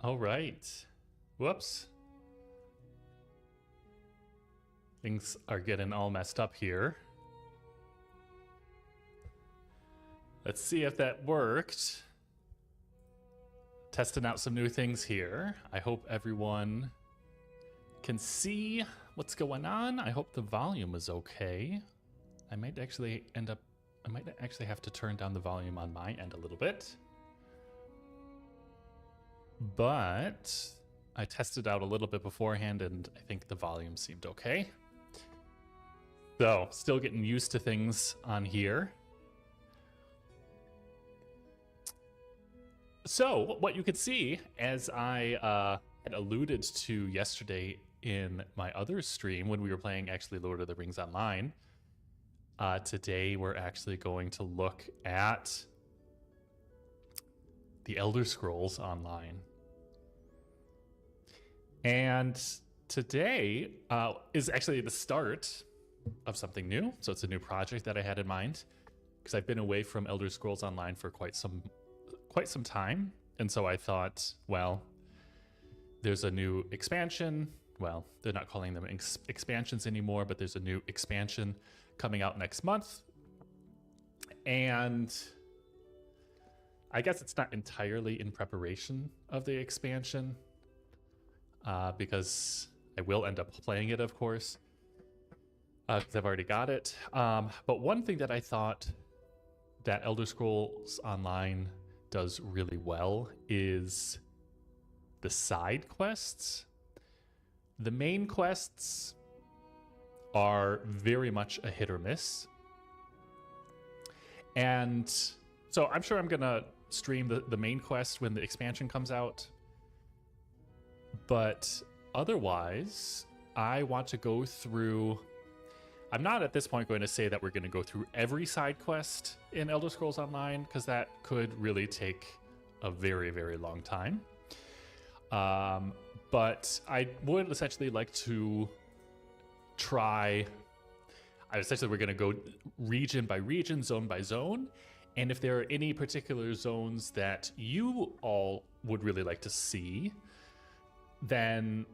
All right. Whoops. Things are getting all messed up here. Let's see if that worked. Testing out some new things here. I hope everyone can see what's going on. I hope the volume is okay. I might actually have to turn down the volume on my end a little bit. But I tested out a little bit beforehand and I think the volume seemed okay. So, still getting used to things on here. So, what you could see, as I had alluded to yesterday in my other stream when we were playing actually Lord of the Rings Online, today we're actually going to look at the Elder Scrolls Online. And today is actually the start of something new. So it's a new project that I had in mind because I've been away from Elder Scrolls Online for quite some time. And so I thought, well, there's a new expansion. Well, they're not calling them expansions anymore, but there's a new expansion coming out next month. And I guess it's not entirely in preparation of the expansion because I will end up playing it, of course, because I've already got it. But one thing that I thought that Elder Scrolls Online does really well is the side quests. The main quests are very much a hit or miss. And so I'm sure I'm going to stream the main quest when the expansion comes out. But otherwise, I want to go through... I'm not at this point going to say that we're going to go through every side quest in Elder Scrolls Online, because that could really take a very, very long time. But I would essentially like to try... Essentially, we're going to go region by region, zone by zone. And if there are any particular zones that you all would really like to see, then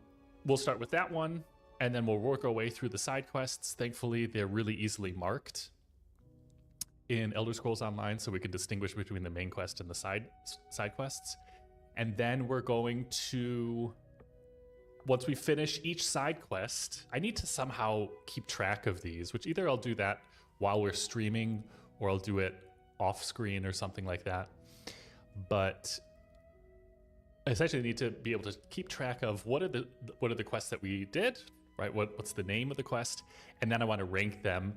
we'll start with that one. And then we'll work our way through the side quests. Thankfully, they're really easily marked in Elder Scrolls Online, so we can distinguish between the main quest and the side quests. And then we're going to, once we finish each side quest, I need to somehow keep track of these, which either I'll do that while we're streaming or I'll do it off screen or something like that. But I essentially need to be able to keep track of what are the quests that we did, right? What's the name of the quest? And then I want to rank them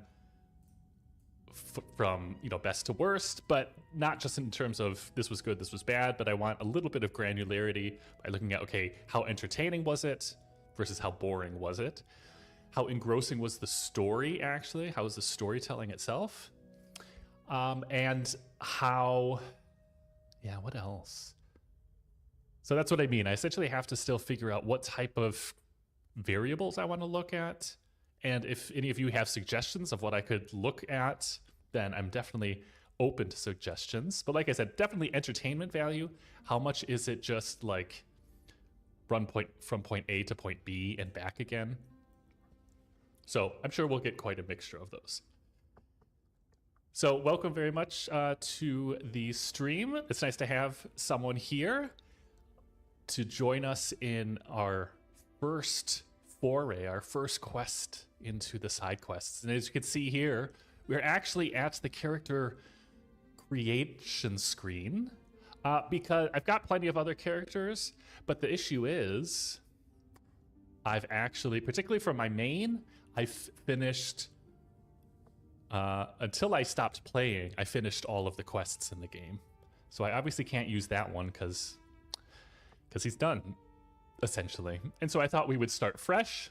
from best to worst, but not just in terms of this was good, this was bad, but I want a little bit of granularity by looking at, okay, how entertaining was it versus how boring was it? How engrossing was the story, actually? How was the storytelling itself? And how, what else? So that's what I mean. I essentially have to still figure out what type of variables I want to look at. And if any of you have suggestions of what I could look at, then I'm definitely open to suggestions. But like I said, definitely entertainment value. How much is it just like run from point A to point B and back again? So I'm sure we'll get quite a mixture of those. So welcome very much to the stream. It's nice to have someone here to join us in our first foray, our first quest into the side quests. And as you can see here, we're actually at the character creation screen because I've got plenty of other characters, but the issue is I've actually, particularly for my main, I've finished, until I stopped playing, I finished all of the quests in the game. So I obviously can't use that one because he's done, essentially. And so I thought we would start fresh.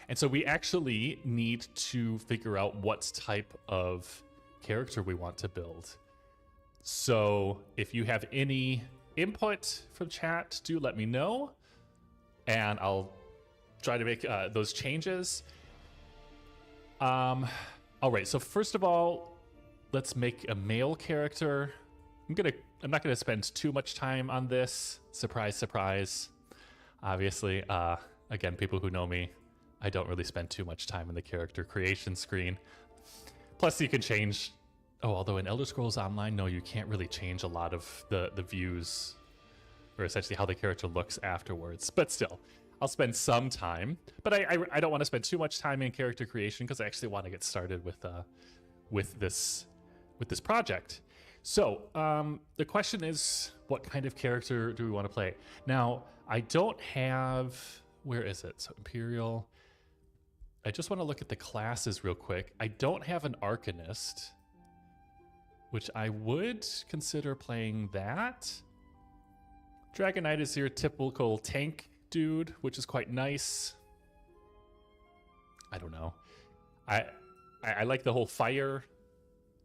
And so we actually need to figure out what type of character we want to build. So if you have any input from chat, do let me know. And I'll try to make those changes. All right, so first of all, let's make a male character. I'm not gonna spend too much time on this. Surprise, surprise. Obviously, again, people who know me, I don't really spend too much time in the character creation screen. Plus, you can change. Oh, although in Elder Scrolls Online, no, you can't really change a lot of the views, or essentially how the character looks afterwards. But still, I'll spend some time. But I don't want to spend too much time in character creation because I actually want to get started with this project. So the question is, what kind of character do we want to play? Now, I don't have. Where is it? So Imperial. I just want to look at the classes real quick. I don't have an Arcanist, which I would consider playing that. Dragon Knight is your typical tank dude, which is quite nice. I don't know. I like the whole fire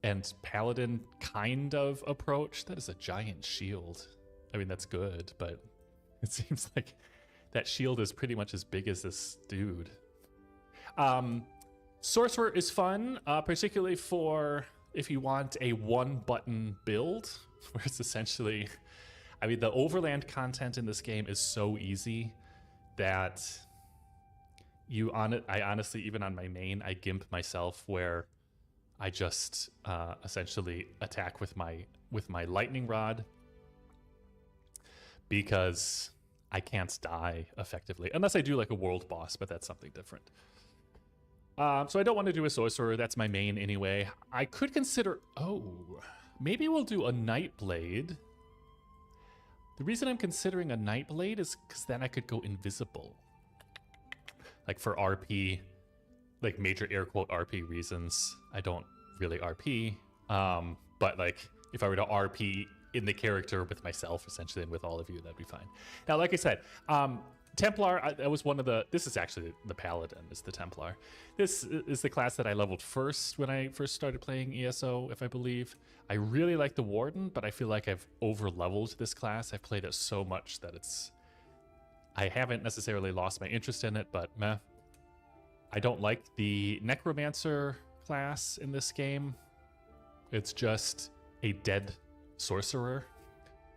and paladin kind of approach. That is a giant shield. I mean, that's good, but it seems like that shield is pretty much as big as this dude. Sorcerer is fun, particularly for if you want a one-button build, where it's essentially, I mean, the overland content in this game is so easy that I honestly, even on my main, I gimp myself where I just essentially attack with my lightning rod because I can't die effectively unless I do like a world boss, but that's something different. So I don't want to do a sorcerer. That's my main anyway. I could consider, maybe we'll do a Nightblade. The reason I'm considering a Nightblade is because then I could go invisible. Like for RP, like major air quote RP reasons. I don't really RP, but like if I were to RP in the character with myself essentially and with all of you, that'd be fine. Now, like I said, Templar, that was one of the, this is actually the Paladin is the Templar. This is the class that I leveled first when I first started playing ESO, if I believe. I really like the Warden, but I feel like I've over-leveled this class. I've played it so much that I haven't necessarily lost my interest in it, but meh. I don't like the Necromancer class in this game. It's just a dead sorcerer,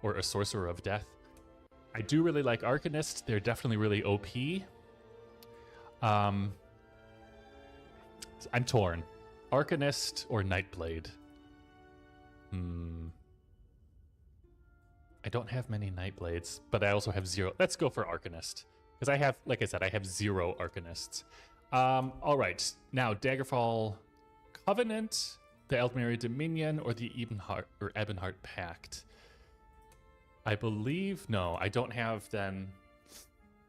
or a sorcerer of death. I do really like Arcanists. They're definitely really OP. I'm torn. Arcanist or Nightblade? I don't have many Nightblades, but I also have 0. Let's go for Arcanist. Because I have, like I said, I have 0 Arcanists. All right. Now, Daggerfall Covenant, the Eldmeri Dominion, or the Ebonheart Pact. I believe, no, I don't have then.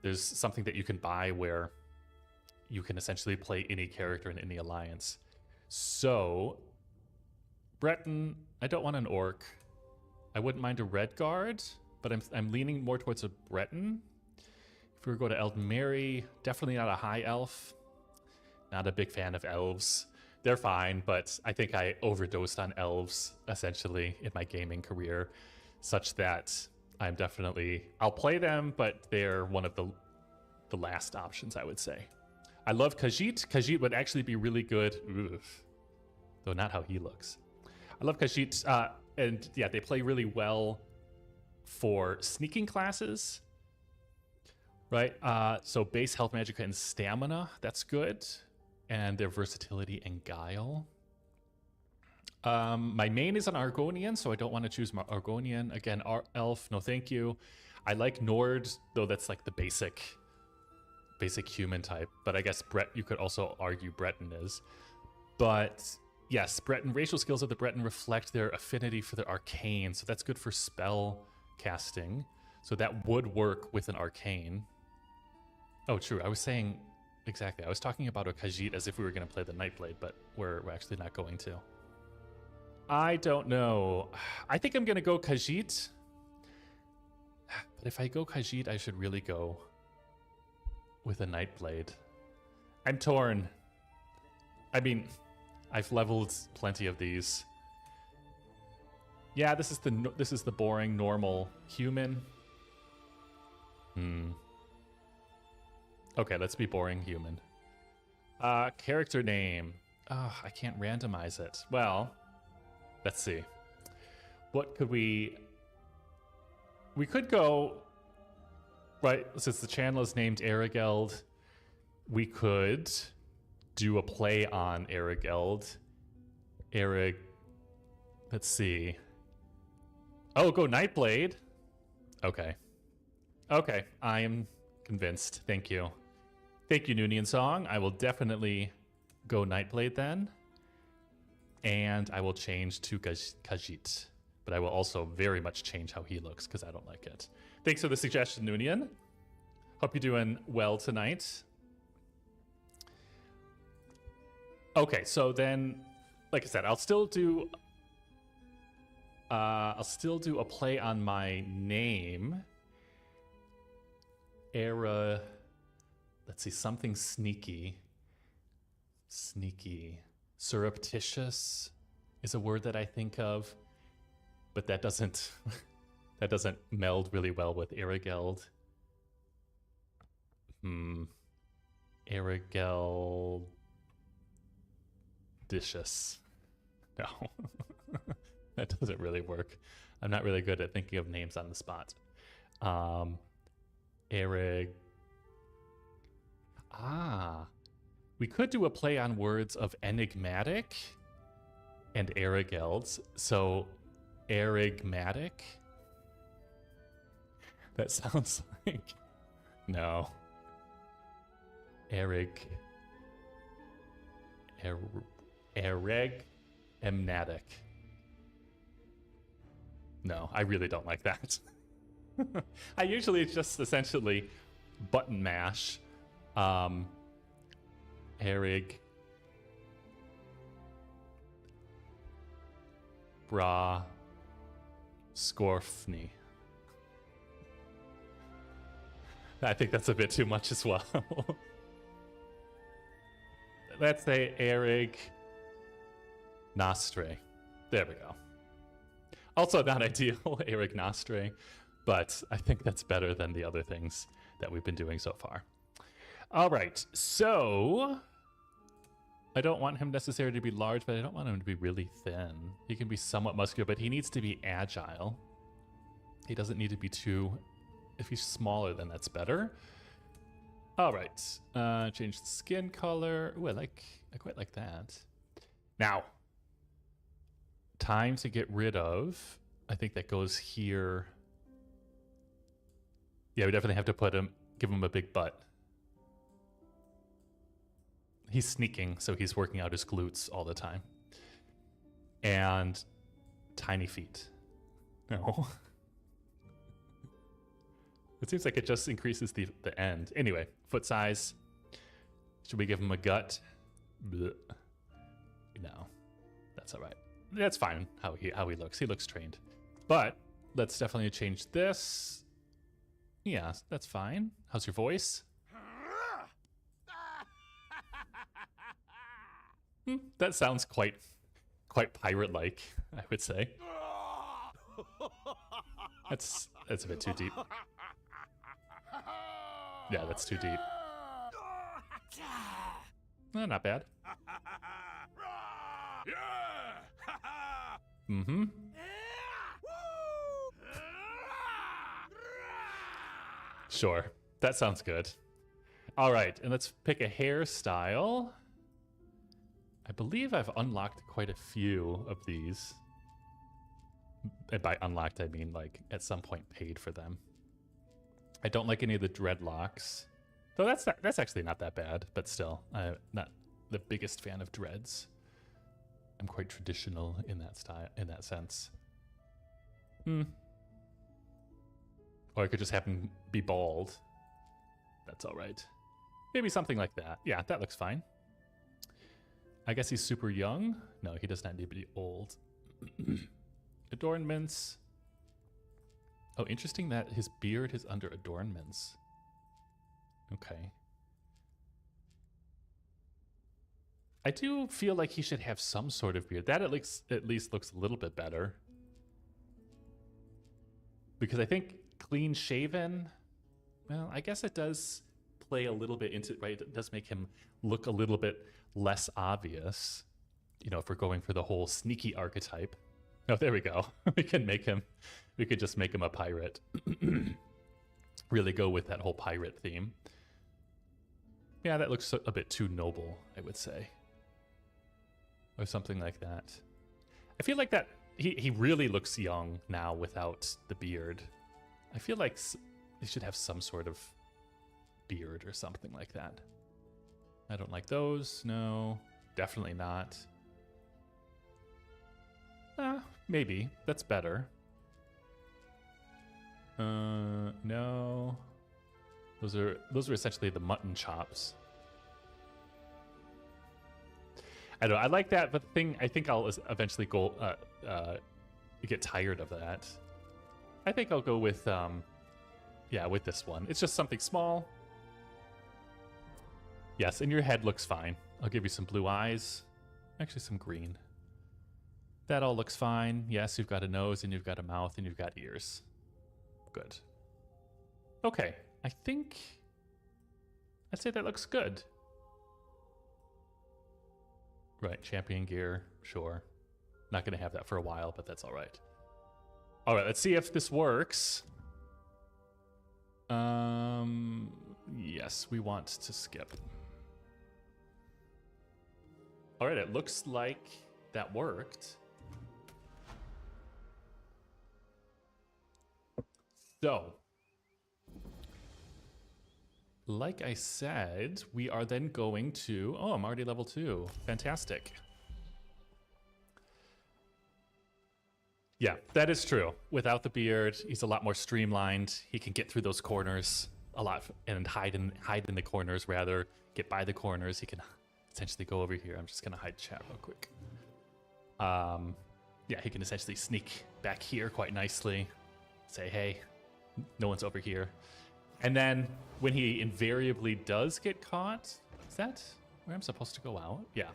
There's something that you can buy where you can essentially play any character in any alliance. So, Breton, I don't want an Orc. I wouldn't mind a Redguard, but I'm leaning more towards a Breton. If we were to go to Eldmeri, definitely not a High Elf. Not a big fan of Elves. They're fine, but I think I overdosed on Elves, essentially, in my gaming career, such that I'll play them, but they're one of the last options, I would say. I love Khajiit. Khajiit would actually be really good. Oof. Though not how he looks. I love Khajiit, and yeah, they play really well for sneaking classes, right? So base health, magicka, and stamina, that's good. And their versatility and guile. My main is an Argonian, so I don't want to choose my Argonian. Again, Elf, no thank you. I like Nord, though that's like the basic human type. But I guess you could also argue Breton is. But yes, Breton racial skills of the Breton reflect their affinity for the arcane, so that's good for spell casting. So that would work with an arcane. Oh, true. I was saying exactly. I was talking about a Khajiit as if we were going to play the Nightblade, but we're actually not going to. I don't know. I think I'm going to go Khajiit. But if I go Khajiit, I should really go with a Nightblade. I'm torn. I mean, I've leveled plenty of these. Yeah, this is the boring normal human. Okay, let's be boring human. Character name. I can't randomize it. Well, let's see. What could we could go, right, since the channel is named Arageld, we could do a play on Arageld. Let's see. Oh, go Nightblade. Okay. Okay, I am convinced. Thank you. Thank you, Noonian Song. I will definitely go Nightblade then. And I will change to Khajiit. But I will also very much change how he looks because I don't like it. Thanks for the suggestion, Noonian. Hope you're doing well tonight. Okay, so then, like I said, I'll still do a play on my name. Let's see, something sneaky. Sneaky. Surreptitious is a word that I think of, but that doesn't meld really well with Arageld. Arageldicious. No. That doesn't really work. I'm not really good at thinking of names on the spot. We could do a play on words of enigmatic and Aragelds. So, enigmatic? That sounds like... No. Emnatic. No, I really don't like that. I usually just essentially button mash. Bra Scorfney. I think that's a bit too much as well. Let's say Erig Nostre. There we go. Also not ideal, Erig Nostre, but I think that's better than the other things that we've been doing so far. All right, so I don't want him necessarily to be large, but I don't want him to be really thin. He can be somewhat muscular, but he needs to be agile. He doesn't need to be too... If he's smaller, then that's better. All right, change the skin color. Ooh, I quite like that. Now, time to get rid of. I think that goes here. Yeah, we definitely have to give him a big butt. He's sneaking, so he's working out his glutes all the time. And tiny feet. No. It seems like it just increases the end. Anyway, foot size. Should we give him a gut? Blech. No, that's all right. That's fine how he looks. He looks trained. But let's definitely change this. Yeah, that's fine. How's your voice? That sounds quite pirate-like, I would say. That's a bit too deep. Yeah, that's too deep. Not bad. Mm-hmm. Sure, that sounds good. All right, and let's pick a hairstyle. I believe I've unlocked quite a few of these. And by unlocked, I mean like at some point paid for them. I don't like any of the dreadlocks. Though that's actually not that bad, but still, I'm not the biggest fan of dreads. I'm quite traditional in that style, in that sense. Or I could just have him be bald. That's all right. Maybe something like that. Yeah, that looks fine. I guess he's super young. No, he does not need to be old. Adornments. Oh, interesting that his beard is under adornments. Okay. I do feel like he should have some sort of beard. That at least looks a little bit better. Because I think clean shaven, well, I guess it does play a little bit into, right? It does make him look a little bit less obvious. You know, if we're going for the whole sneaky archetype. Oh, there we go. We could just make him a pirate. Really go with that whole pirate theme. Yeah, that looks a bit too noble, I would say. Or something like that. I feel like that he really looks young now without the beard. I feel like he should have some sort of beard or something like that. I don't like those. No, definitely not. Maybe. That's better. No. Those are essentially the mutton chops. I don't know. I like that, but the thing, I think I'll eventually go get tired of that. I think I'll go with yeah, with this one. It's just something small. Yes, and your head looks fine. I'll give you some blue eyes. Actually, some green. That all looks fine. Yes, you've got a nose, and you've got a mouth, and you've got ears. Good. Okay, I think I'd say that looks good. Right, champion gear, sure. Not going to have that for a while, but that's all right. All right, let's see if this works. Yes, we want to skip. All right, it looks like that worked. So, like I said, we are then going to... Oh, I'm already level 2. Fantastic. Yeah, that is true. Without the beard, he's a lot more streamlined. He can get through those corners a lot and hide in the corners, rather. Get by the corners. He can essentially go over here. I'm just going to hide chat real quick. Yeah, he can essentially sneak back here quite nicely. Say, hey, no one's over here. And then when he invariably does get caught, is that where I'm supposed to go out? Yeah.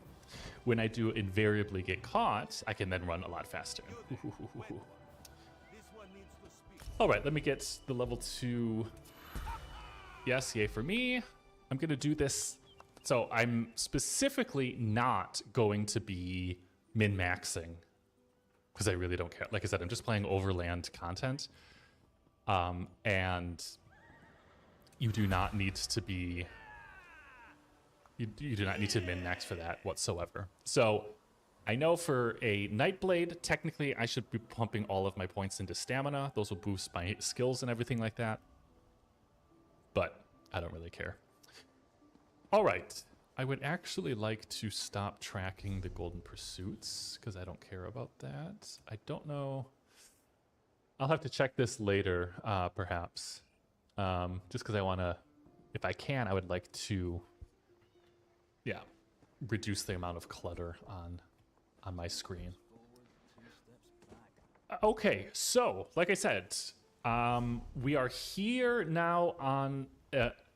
When I do invariably get caught, I can then run a lot faster. All right, let me get the level 2. Yes, yay for me. I'm going to do this. So I'm specifically not going to be min-maxing because I really don't care. Like I said, I'm just playing overland content. And you do not need to be... You do not need to min-max for that whatsoever. So I know for a Nightblade, technically I should be pumping all of my points into stamina. Those will boost my skills and everything like that. But I don't really care. All right. I would actually like to stop tracking the golden pursuits because I don't care about that. I don't know. I'll have to check this later, perhaps. Just because I want to, if I can, I would like to... Yeah, reduce the amount of clutter on my screen. Okay, so like I said, we are here now on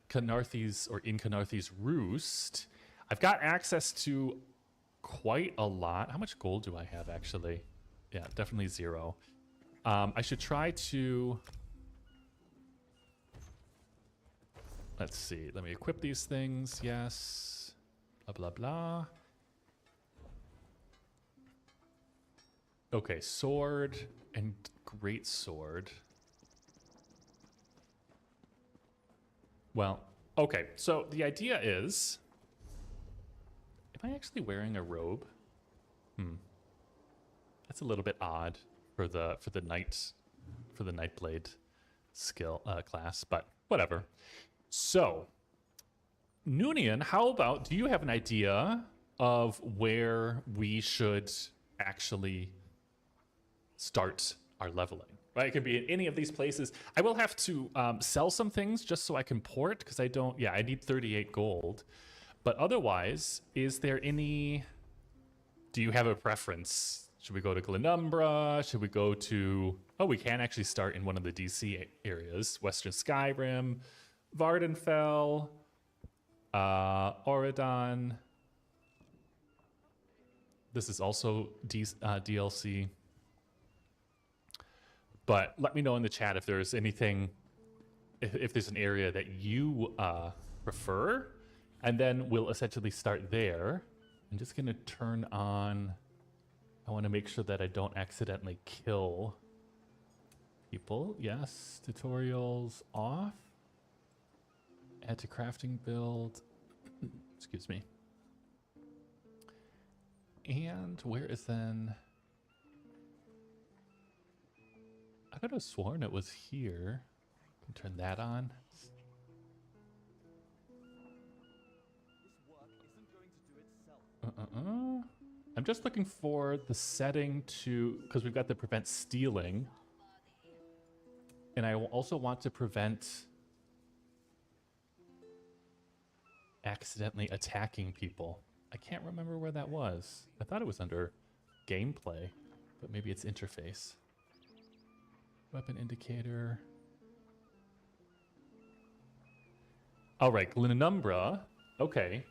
Canarthy's or in Canarthy's Roost. I've got access to quite a lot. How much gold do I have actually? Yeah, definitely 0. I should try to... Let's see. Let me equip these things. Yes. Blah, blah, blah. Okay, sword and great sword. Well, okay. So the idea is... Am I actually wearing a robe? That's a little bit odd for the Nightblade skill class, but whatever. So... Noonian, how about, do you have an idea of where we should actually start are leveling. Right? It can be in any of these places. I will have to sell some things just so I can port, because I don't... Yeah, I need 38 gold. But otherwise, is there any... Do you have a preference? Should we go to Glenumbra? Should we go to... Oh, we can actually start in one of the DC areas. Western Skyrim, Vardenfell, Auridon. This is also DLC. But let me know in the chat if there's anything, if there's an area that you prefer. And then we'll essentially start there. I'm just going to turn on... I want to make sure that I don't accidentally kill people. Yes, tutorials off. Add to crafting build. Excuse me. And where is then... I could have sworn it was here. Can turn that on. I'm just looking for the setting to... Because we've got the prevent stealing. And I also want to prevent accidentally attacking people. I can't remember where that was. I thought it was under gameplay, but maybe it's interface. Weapon indicator. All right, Glenumbra. Okay.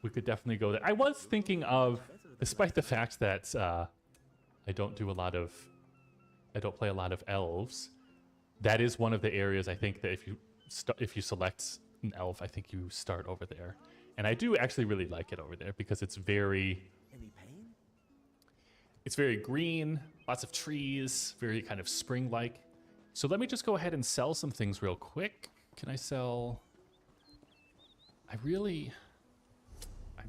We could definitely go there. I was thinking of, despite the fact that I don't play a lot of elves, that is one of the areas I think that if you select an elf, I think you start over there. And I do actually really like it over there because it's very green, lots of trees, very kind of spring-like. So let me just go ahead and sell some things real quick. Can I sell... I really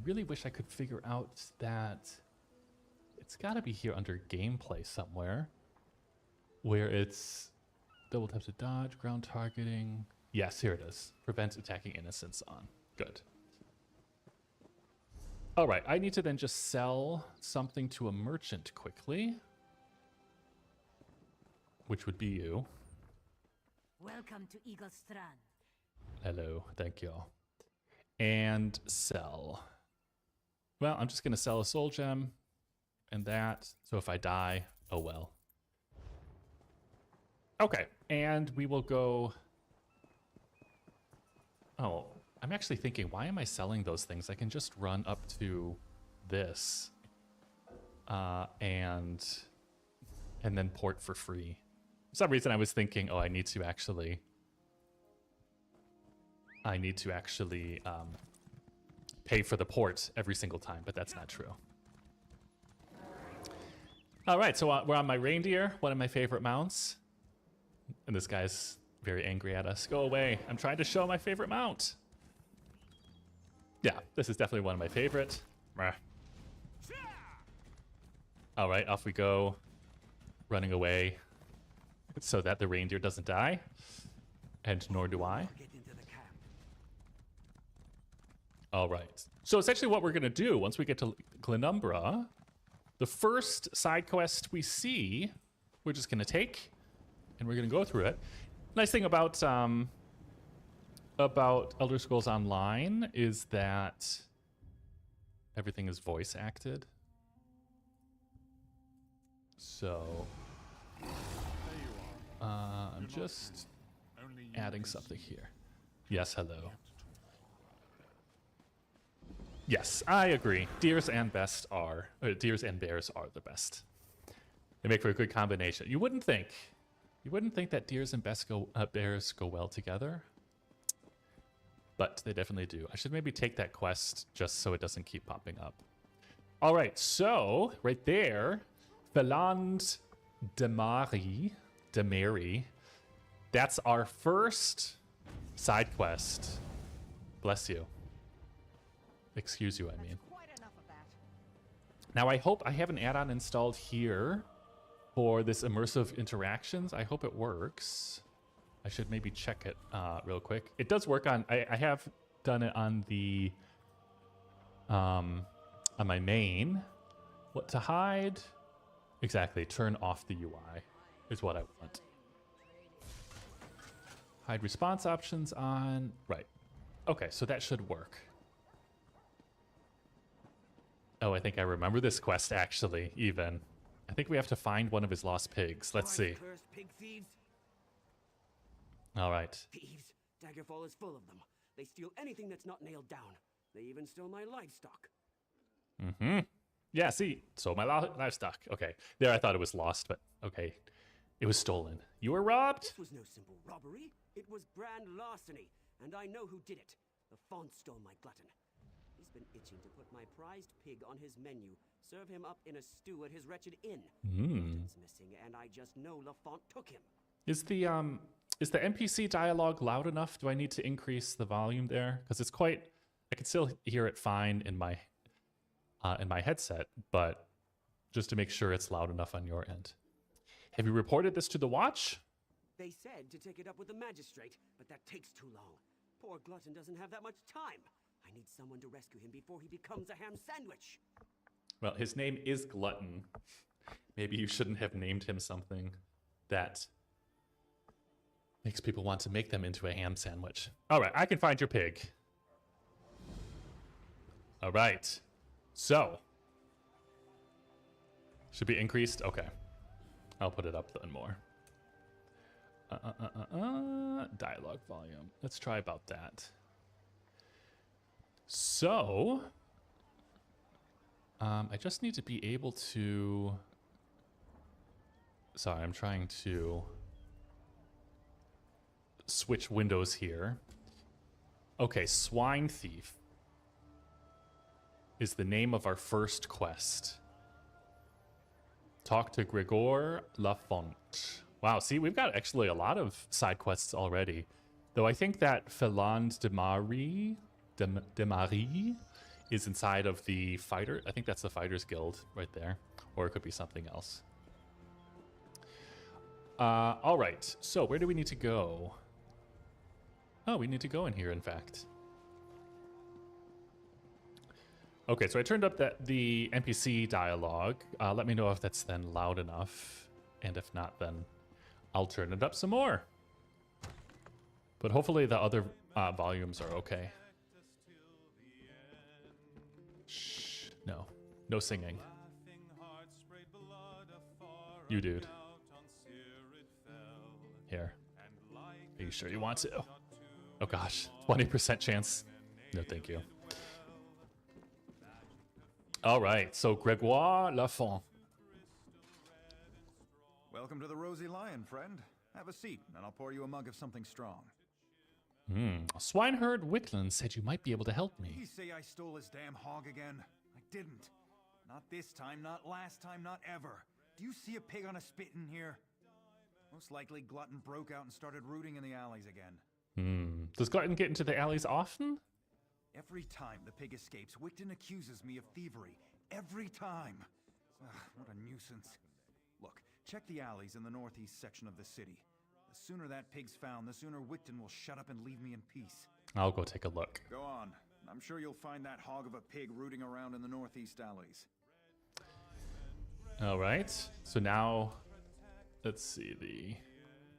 wish I could figure out that it's got to be here under gameplay somewhere, where it's double tap to dodge, ground targeting. Yes, here it is. Prevents attacking innocents on. Good. All right, I need to then just sell something to a merchant quickly, which would be you. Welcome to Eagle Strand. Hello, thank you. And sell. Well, I'm just going to sell a soul gem and that. So if I die, oh well. Okay, and we will go... Oh, I'm actually thinking, why am I selling those things? I can just run up to this and then port for free. For some reason I was thinking, oh, I need to actually pay for the port every single time, but that's not true. All right, so we're on my reindeer, one of my favorite mounts. And this guy's very angry at us. Go away. I'm trying to show my favorite mount. Yeah, this is definitely one of my favorite. All right, off we go. Running away so that the reindeer doesn't die. And nor do I. All right. So essentially what we're going to do once we get to Glenumbra, the first side quest we see, we're just going to take and we're going to go through it. Nice thing about Elder Scrolls Online is that everything is voice acted. So I'm just adding something here. Yes, hello. Yes, I agree. Deers and bears are the best. They make for a good combination. You wouldn't think that deers and bears go well together, but they definitely do. I should maybe take that quest just so it doesn't keep popping up. All right, so right there, Veland de Mary. That's our first side quest. Bless you. Excuse you, I mean. Now I hope I have an add-on installed here for this immersive interactions. I hope it works. I should maybe check it real quick. It does work on, I have done it on the, on my main. What to hide? Exactly, turn off the UI. is what I want. Hide response options on. Right. Okay, so that should work. Oh, I think I remember this quest, actually, even. I think we have to find one of his lost pigs. Let's see. Cursed pig thieves. All right. Thieves. Daggerfall is full of them. They steal anything that's not nailed down. They even stole my livestock. Mm-hmm. Yeah, see, stole my livestock. Okay, there I thought it was lost, but okay. It was stolen. You were robbed? This was no simple robbery. It was grand larceny, and I know who did it. The font stole my glutton. He's been itching to put my prized pig on his menu, serve him up in a stew at his wretched inn. Glutton's missing, and I just know Lafont took him. Is the NPC dialogue loud enough? Do I need to increase the volume there? Because it's quite. I can still hear it fine in my headset, but just to make sure it's loud enough on your end. Have you reported this to the watch? They said to take it up with the magistrate, but that takes too long. Poor Glutton doesn't have that much time. I need someone to rescue him before he becomes a ham sandwich. Well, his name is Glutton. Maybe you shouldn't have named him something that makes people want to make them into a ham sandwich. All right, I can find your pig. All right. So, should be increased? Okay. I'll put it up then more. Dialogue volume. Let's try about that. So, I just need to be able to... Sorry, I'm trying to switch windows here. Okay, Swine Thief is the name of our first quest. Talk to Gregor Lafont. Wow, see, we've got actually a lot of side quests already. Though I think that Philand de Marie is inside of the fighter. I think that's the Fighters Guild right there. Or it could be something else. All right, so where do we need to go? Oh, we need to go in here, in fact. Okay, so I turned up the NPC dialogue. Let me know if that's then loud enough. And if not, then I'll turn it up some more. But hopefully the other volumes are okay. Shh, no. No singing. You, dude. Here. Are you sure you want to? Oh gosh, 20% chance. No, thank you. All right, so Gregoire Lafont. Welcome to the Rosy Lion, friend. Have a seat, and I'll pour you a mug of something strong. Swineherd Wickland said you might be able to help Did me. he say I stole his damn hog again? I didn't. Not this time, not last time, not ever. Do you see a pig on a spit in here? Most likely Glutton broke out and started rooting in the alleys again. Does Glutton get into the alleys often? Every time the pig escapes, Wickton accuses me of thievery. Every time. Ugh, what a nuisance. Look, check the alleys in the northeast section of the city. The sooner that pig's found, the sooner Wickton will shut up and leave me in peace. I'll go take a look. Go on. I'm sure you'll find that hog of a pig rooting around in the northeast alleys. All right, so now let's see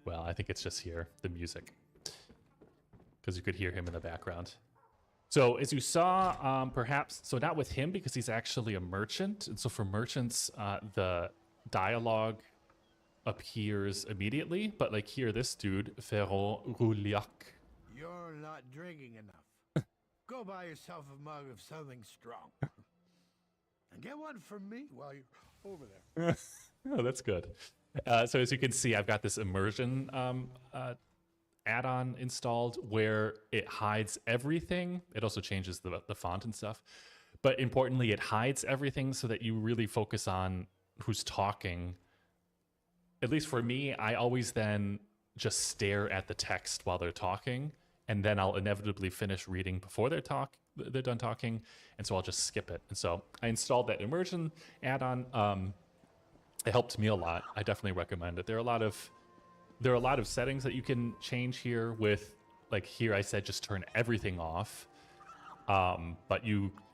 well, I think it's just here, the music, because you could hear him in the background. So as you saw, perhaps, so not with him because he's actually a merchant. And so for merchants, the dialogue appears immediately. But like here, this dude, Ferron Rouliac. You're not drinking enough. Go buy yourself a mug of something strong. And get one from me while you're over there. Oh, that's good. So as you can see, I've got this immersion add-on installed where it hides everything. It also changes the font and stuff. But importantly, it hides everything so that you really focus on who's talking. At least for me, I always then just stare at the text while they're talking, and then I'll inevitably finish reading before they're done talking, and so I'll just skip it. And so I installed that immersion add-on. It helped me a lot. I definitely recommend it. There are a lot of settings that you can change here with, like here I said just turn everything off. But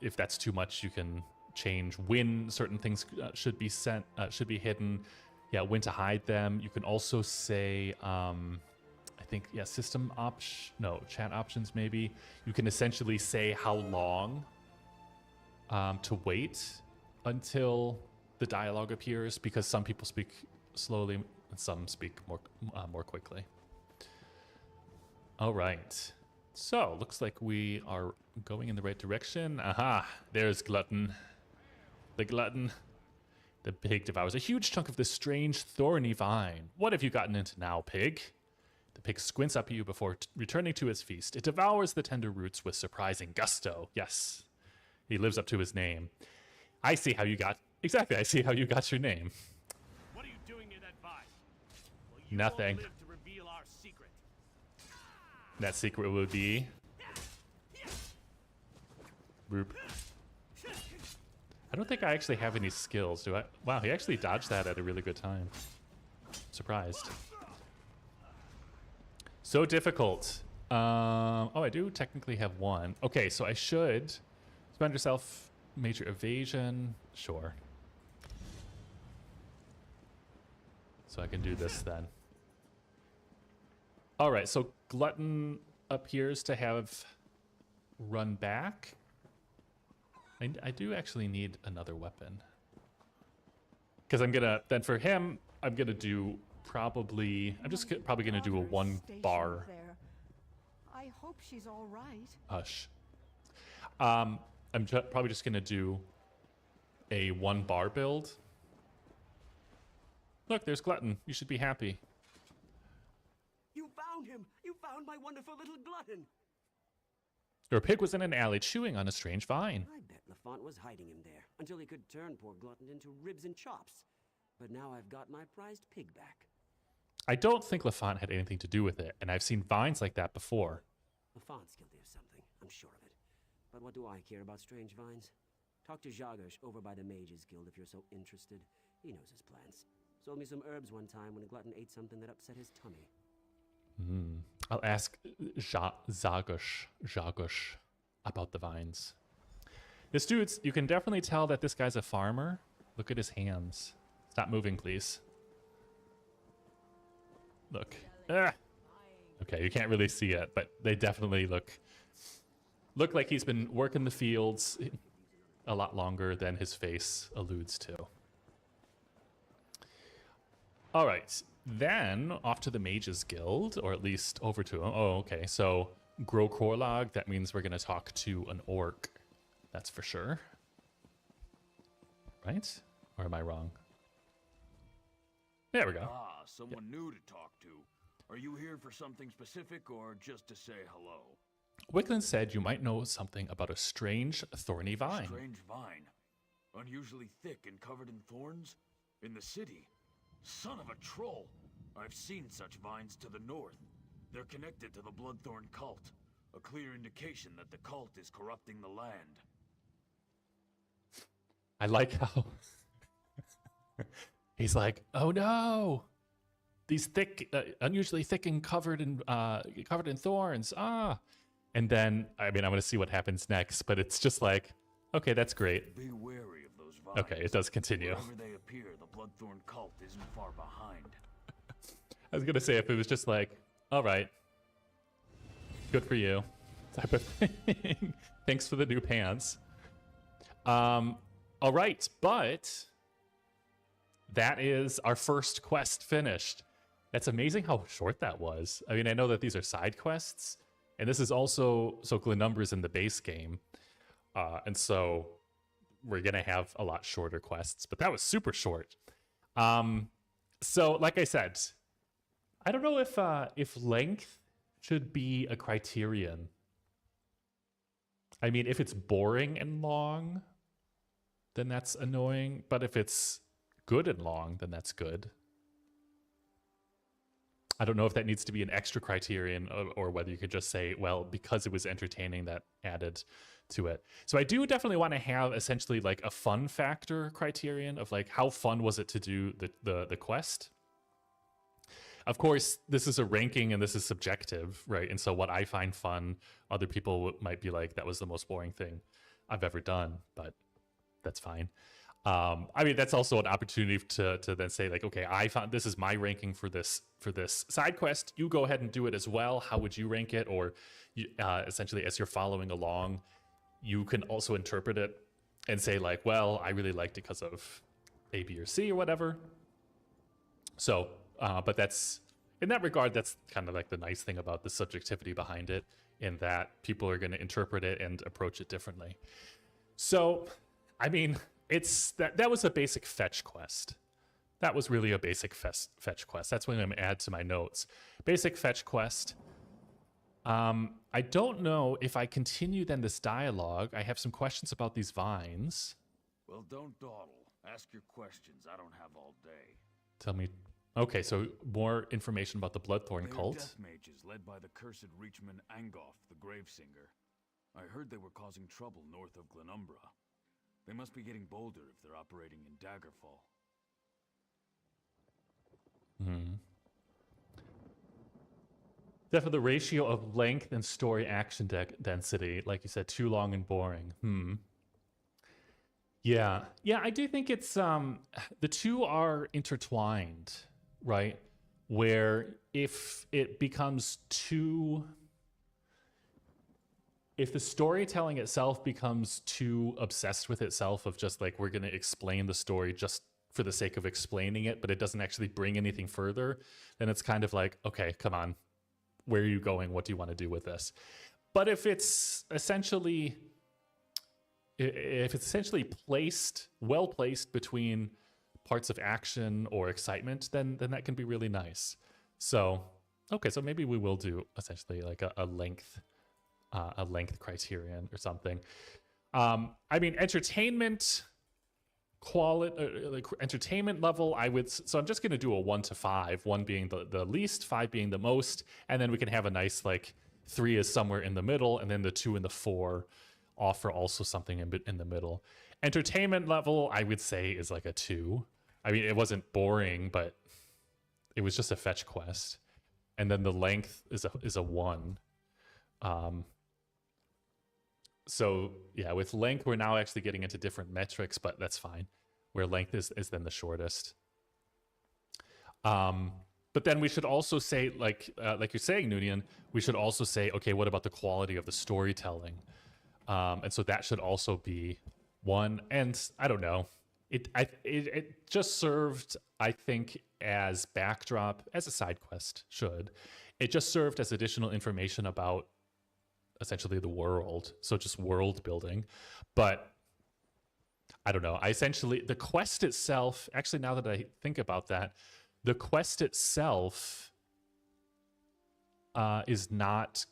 if that's too much, you can change when certain things should be hidden. Yeah, when to hide them. You can also say, I think, yeah, chat options maybe. You can essentially say how long to wait until the dialogue appears, because some people speak slowly and some speak more quickly. All right. So, looks like we are going in the right direction. Aha, there's Glutton. The Glutton. The pig devours a huge chunk of this strange thorny vine. What have you gotten into now, pig? The pig squints up at you before returning to his feast. It devours the tender roots with surprising gusto. Yes, he lives up to his name. I see how you got your name. What are you doing near that vine? Well, you Nothing. won't live to reveal our secret. That secret would be... Boop. I don't think I actually have any skills, do I? Wow, he actually dodged that at a really good time. Surprised. So difficult. Oh, I do technically have one. Okay, so I should spend yourself major evasion. Sure. So I can do this then. All right, so Glutton appears to have run back. I do actually need another weapon. Because I'm gonna, then for him, I'm gonna do probably, probably gonna do a 1 bar. I hope she's all right. Hush. Probably just gonna do a 1 bar build. Look, there's Glutton. You should be happy. You found him! You found my wonderful little Glutton! Your pig was in an alley chewing on a strange vine. I bet Lafont was hiding him there until he could turn poor Glutton into ribs and chops. But now I've got my prized pig back. I don't think Lafont had anything to do with it, and I've seen vines like that before. Lafont's guilty of something, I'm sure of it. But what do I care about strange vines? Talk to Jagosh over by the Mages Guild if you're so interested. He knows his plans. Sold me some herbs one time when a glutton ate something that upset his tummy. I'll ask Jagosh about the vines. This dude's, you can definitely tell that this guy's a farmer. Look at his hands. Stop moving, please. Look. Ah. Okay, you can't really see it, but they definitely look like he's been working the fields a lot longer than his face alludes to. All right, then off to the Mages Guild, or at least over to him. Oh, okay, so Gro Korlog, that means we're going to talk to an orc. That's for sure. Right? Or am I wrong? There we go. Ah, someone new to talk to. Are you here for something specific or just to say hello? Wicklund said you might know something about a strange, thorny vine. Strange vine? Unusually thick and covered in thorns? In the city? Son of a troll! I've seen such vines to the north. They're connected to the Bloodthorn cult. A clear indication that the cult is corrupting the land. I like how he's like, oh no, these thick, unusually thick and covered in thorns. Ah, and then I mean, I'm gonna see what happens next, but it's just like, okay, that's great. Be wary of those vines. Okay, it does continue. Wherever they appear, the Bloodthorn cult isn't far behind. I was gonna say if it was just like, all right, good for you, type of thing. Thanks for the new pants. All right, but that is our first quest finished. That's amazing how short that was. I mean, I know that these are side quests, and this is also, so Glenumbra is in the base game, and so we're gonna have a lot shorter quests, but that was super short. So like I said, I don't know if length should be a criterion. I mean, if it's boring and long, then that's annoying. But if it's good and long, then that's good. I don't know if that needs to be an extra criterion or whether you could just say, well, because it was entertaining, that added to it. So I do definitely want to have essentially like a fun factor criterion of like, how fun was it to do the quest? Of course, this is a ranking and this is subjective, right? And so what I find fun, other people might be like, that was the most boring thing I've ever done, but that's fine. I mean, that's also an opportunity to then say like, okay, I found this is my ranking for this side quest. You go ahead and do it as well. How would you rank it? Or you, essentially, as you're following along, you can also interpret it and say like, well, I really liked it because of A, B, or C or whatever. So, but that's in that regard, that's kind of like the nice thing about the subjectivity behind it, in that people are going to interpret it and approach it differently. So, I mean, it's that was a basic fetch quest. That was really a basic fetch quest. That's what I'm going to add to my notes. Basic fetch quest. I don't know if I continue then this dialogue. I have some questions about these vines. Well, don't dawdle. Ask your questions. I don't have all day. Tell me. Okay, so more information about the Bloodthorn cult. Death mages led by the cursed Reachman Angoff, the Gravesinger. I heard they were causing trouble north of Glenumbra. They must be getting bolder if they're operating in Daggerfall. Definitely the ratio of length and story action density, like you said, too long and boring. Yeah, I do think it's the two are intertwined, right? Where if it becomes too, if the storytelling itself becomes too obsessed with itself, of just like, we're going to explain the story just for the sake of explaining it, but it doesn't actually bring anything further, then it's kind of like, okay, come on, where are you going? What do you want to do with this? But if it's essentially placed, well placed between parts of action or excitement, then that can be really nice. So, okay, so maybe we will do essentially like a length criterion or something. I mean, entertainment quality, like entertainment level, I would. So I'm just going to do a 1 to 5, 1 being the least, 5 being the most, and then we can have a nice like 3 is somewhere in the middle, and then the 2 and the 4 offer also something in the middle. Entertainment level, I would say, is like a 2. I mean, it wasn't boring, but it was just a fetch quest. And then the length is a 1. So yeah, with length, we're now actually getting into different metrics, but that's fine. Where length is then the shortest. But then we should also say, like you're saying, Nunian, we should also say, okay, what about the quality of the storytelling? And so that should also be 1. And I don't know, it just served, I think, as backdrop, as a side quest should. It just served as additional information about essentially the world, so just world building. But I don't know, the quest itself, actually, now that I think about that, the quest itself is not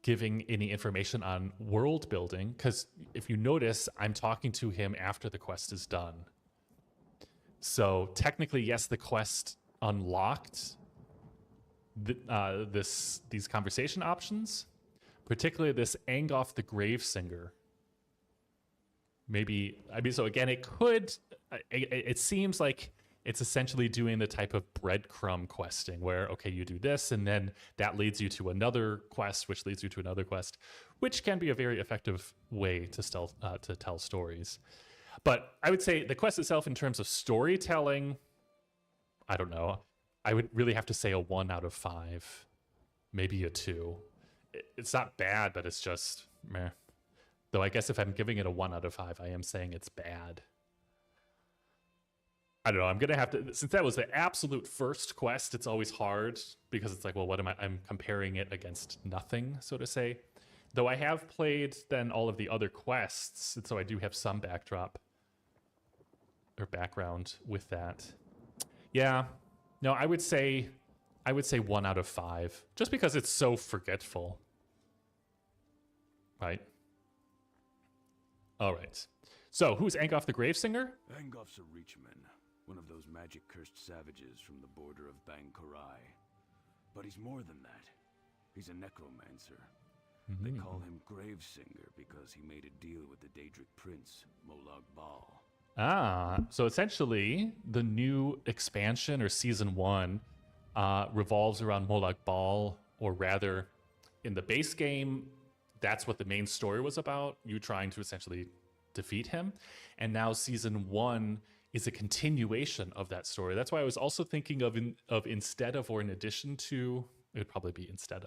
giving any information on world building, because if you notice, I'm talking to him after the quest is done. So technically, yes, the quest unlocked these conversation options, particularly this Angoff the Gravesinger. Maybe, I mean, so again, it seems like it's essentially doing the type of breadcrumb questing where, okay, you do this, and then that leads you to another quest, which leads you to another quest, which can be a very effective way to tell stories. But I would say the quest itself, in terms of storytelling, I don't know. I would really have to say a 1 out of 5, maybe a 2. It's not bad, but it's just meh. Though I guess if I'm giving it a 1 out of 5, I am saying it's bad. I don't know. I'm going to have to, since that was the absolute first quest, it's always hard because it's like, well, what am I'm comparing it against nothing, so to say. Though I have played then all of the other quests, and so I do have some backdrop or background with that. Yeah. No, I would say 1 out of 5, just because it's so forgetful. Right? All right. So, who's Angoff the Gravesinger? Angoff's a Reachman, one of those magic-cursed savages from the border of Bang-Korai. But he's more than that. He's a necromancer. They call him Gravesinger because he made a deal with the Daedric prince, Molag Bal. So essentially, the new expansion, or Season 1, revolves around Molag Bal, or rather, in the base game, that's what the main story was about. You trying to essentially defeat him. And now season 1 is a continuation of that story. That's why I was also thinking of instead of or in addition to, it would probably be instead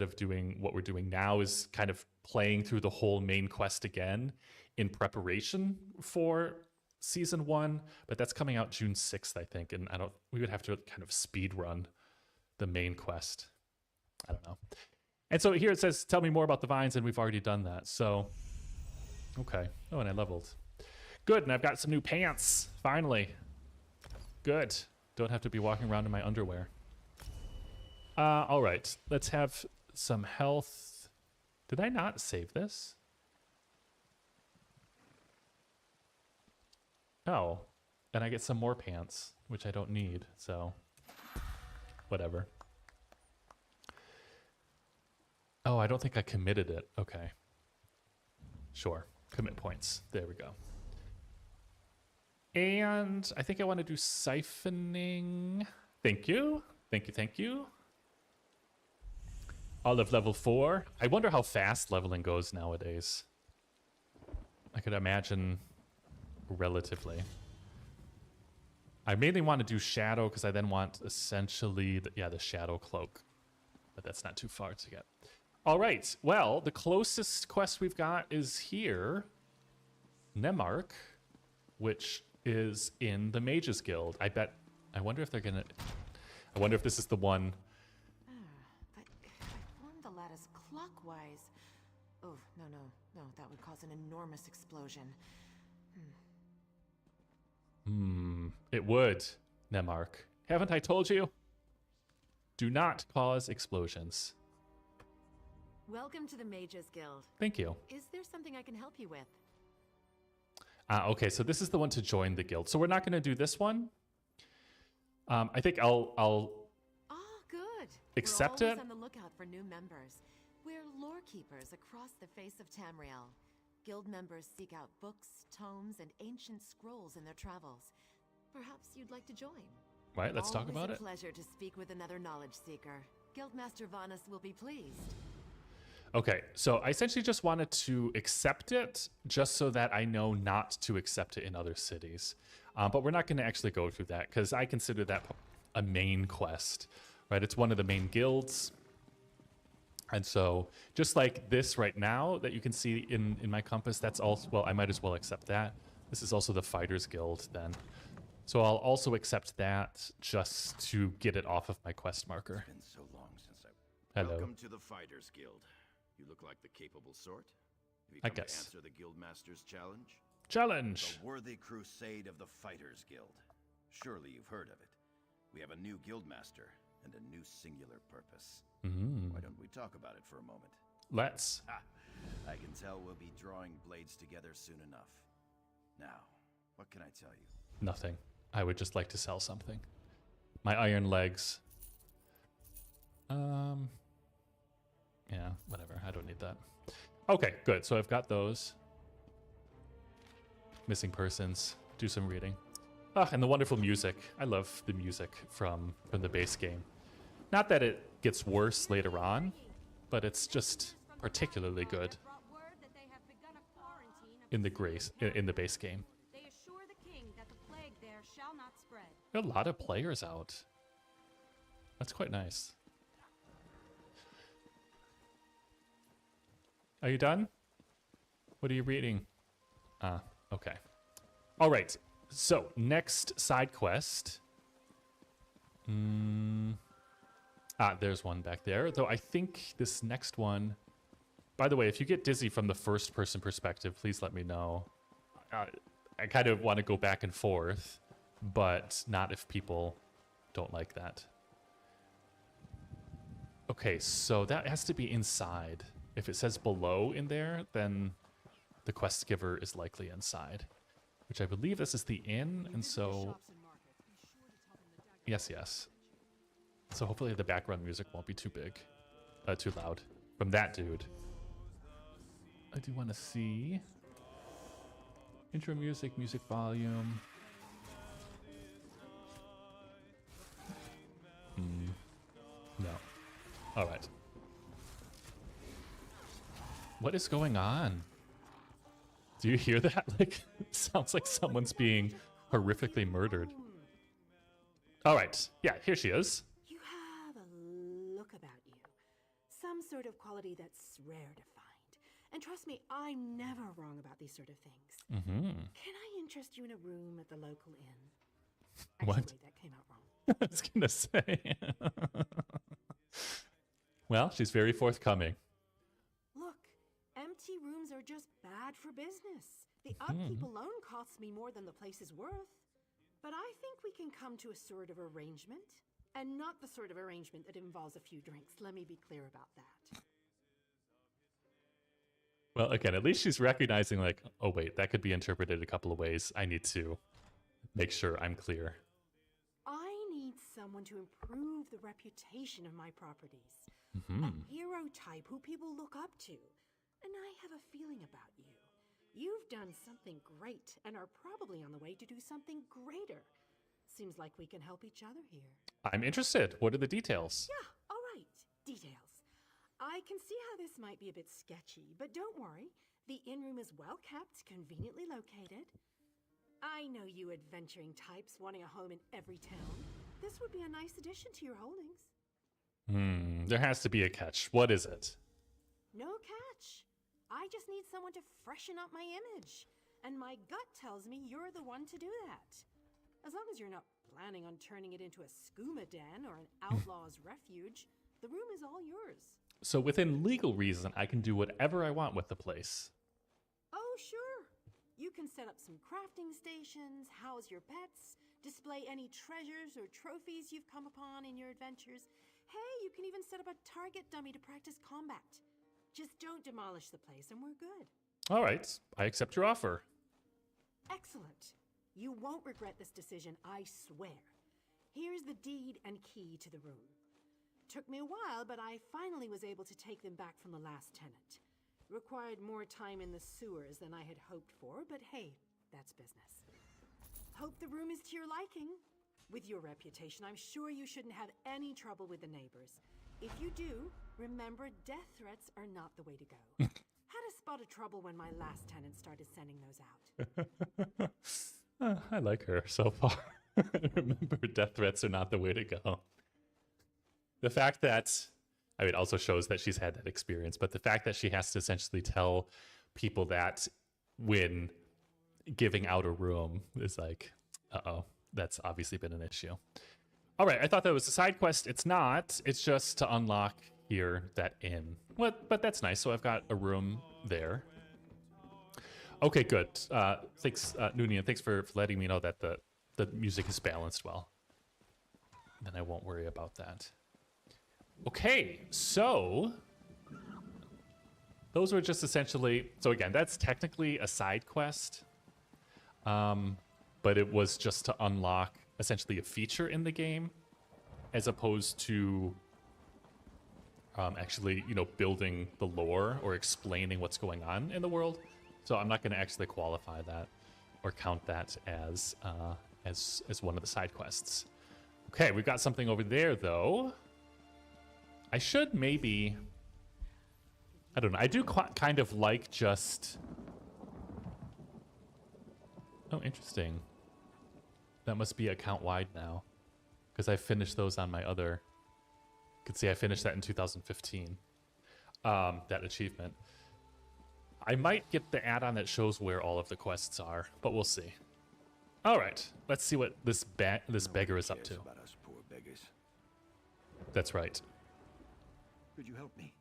of doing what we're doing now is kind of playing through the whole main quest again in preparation for season 1, but that's coming out June 6th, I think. And we would have to kind of speed run the main quest. I don't know. And so here it says, tell me more about the vines, and we've already done that. So, okay. Oh, and I leveled. Good, and I've got some new pants, finally. Good. Don't have to be walking around in my underwear. All right, let's have some health. Did I not save this? Oh, and I get some more pants, which I don't need, so whatever. Oh, I don't think I committed it. Okay. Sure. Commit points. There we go. And I think I want to do siphoning. Thank you. Thank you. Thank you. Olive level 4. I wonder how fast leveling goes nowadays. I could imagine relatively. I mainly want to do shadow because I then want essentially the shadow cloak. But that's not too far to get. All right. Well, the closest quest we've got is here. Nemark, which is in the Mages Guild. I wonder if they're gonna... I wonder if this is the one... But if I form the lattice clockwise... Oh, no, that would cause an enormous explosion. It would, Nemark. Haven't I told you? Do not cause explosions. Welcome to the Mages Guild. Thank you. Is there something I can help you with? Okay, so this is the one to join the guild. So we're not going to do this one. I think I'll Oh, good. accept We're always it. on the lookout for new members. We're lore keepers across the face of Tamriel. Guild members seek out books, tomes, and ancient scrolls in their travels. Perhaps you'd like to join. Right, let's talk about it. Always a pleasure to speak with another knowledge seeker. Guildmaster Vanus will be pleased. Okay, so I essentially just wanted to accept it just so that I know not to accept it in other cities. But we're not going to actually go through that because I consider that a main quest, right? It's one of the main guilds. And so just like this right now that you can see in my compass, that's also, well, I might as well accept that. This is also the Fighters Guild then. So I'll also accept that just to get it off of my quest marker. It's been so long since Hello. Welcome to the Fighters Guild. You look like the capable sort. Have you I come guess. to answer the Guildmaster's challenge? Challenge! The Worthy Crusade of the Fighters Guild. Surely you've heard of it. We have a new Guildmaster and a new singular purpose. Why don't we talk about it for a moment? Let's. Ha! I can tell we'll be drawing blades together soon enough. Now, what can I tell you? Nothing. I would just like to sell something. My iron legs. Yeah, whatever. I don't need that. Okay, good. So I've got those. Missing persons. Do some reading. Ah, and the wonderful music. I love the music from the base game. Not that it gets worse later on, but it's just particularly good in the base game. They assure the king that the plague there shall not spread. There are a lot of players out. That's quite nice. Are you done? What are you reading? Okay. All right. So, next side quest. There's one back there. Though I think this next one... By the way, if you get dizzy from the first person perspective, please let me know. I kind of want to go back and forth, but not if people don't like that. Okay, so that has to be inside. If it says below in there, then the quest giver is likely inside. Which I believe this is the inn, and so... Yes, yes. So hopefully the background music won't be too big. Too loud. From that dude. I do want to see... Intro music, music volume... No. Alright. What is going on? Do you hear that? Like, it sounds like someone's being horrifically murdered. All right. Yeah, here she is. You have a look about you. Some sort of quality that's rare to find. And trust me, I'm never wrong about these sort of things. Mm-hmm. Can I interest you in a room at the local inn? Actually, What? wait, that came out wrong. I was gonna say. Well, she's very forthcoming. Look, empty rooms are just bad for business. The upkeep alone costs me more than the place is worth. But I think we can come to a sort of arrangement. And not the sort of arrangement that involves a few drinks. Let me be clear about that. Well, again, at least she's recognizing, like, oh, wait, that could be interpreted a couple of ways. I need to make sure I'm clear. I need someone to improve the reputation of my properties. Mm-hmm. A hero type who people look up to. And I have a feeling about you. You've done something great and are probably on the way to do something greater. Seems like we can help each other here. I'm interested. What are the details? Yeah, all right. Details. I can see how this might be a bit sketchy, but don't worry. The inn room is well kept, conveniently located. I know you adventuring types wanting a home in every town. This would be a nice addition to your holdings. There has to be a catch. What is it? No catch. I just need someone to freshen up my image. And my gut tells me you're the one to do that. As long as you're not planning on turning it into a skooma den or an outlaw's refuge, the room is all yours. So within legal reason, I can do whatever I want with the place. Oh, sure. You can set up some crafting stations, house your pets, display any treasures or trophies you've come upon in your adventures. Hey, you can even set up a target dummy to practice combat. Just don't demolish the place and we're good. All right. I accept your offer. Excellent. You won't regret this decision, I swear. Here's the deed and key to the room. Took me a while, but I finally was able to take them back from the last tenant. Required more time in the sewers than I had hoped for, but hey, that's business. Hope the room is to your liking. With your reputation, I'm sure you shouldn't have any trouble with the neighbors. If you do, remember death threats are not the way to go. Had a spot of trouble when my last tenant started sending those out. I like her so far. Remember, death threats are not the way to go. The fact that, I mean, it also shows that she's had that experience, but the fact that she has to essentially tell people that when giving out a room is like, uh-oh, that's obviously been an issue. All right, I thought that was a side quest. It's not. It's just to unlock here that inn. But that's nice. So I've got a room there. Okay, good. Thanks, Noonian. Thanks for letting me know that the music is balanced well. Then I won't worry about that. Okay, so those were just essentially, so again, that's technically a side quest, but it was just to unlock essentially a feature in the game, as opposed to actually, you know, building the lore or explaining what's going on in the world. So I'm not going to actually qualify that or count that as one of the side quests. Okay, we've got something over there though. I should maybe, I don't know. I do kind of like just, oh, interesting. That must be account wide now, because I finished those on my other, you can see I finished that in 2015, that achievement. I might get the add-on that shows where all of the quests are, but we'll see. All right, let's see what this beggar is up to. About us poor beggars. That's right. Could you help me?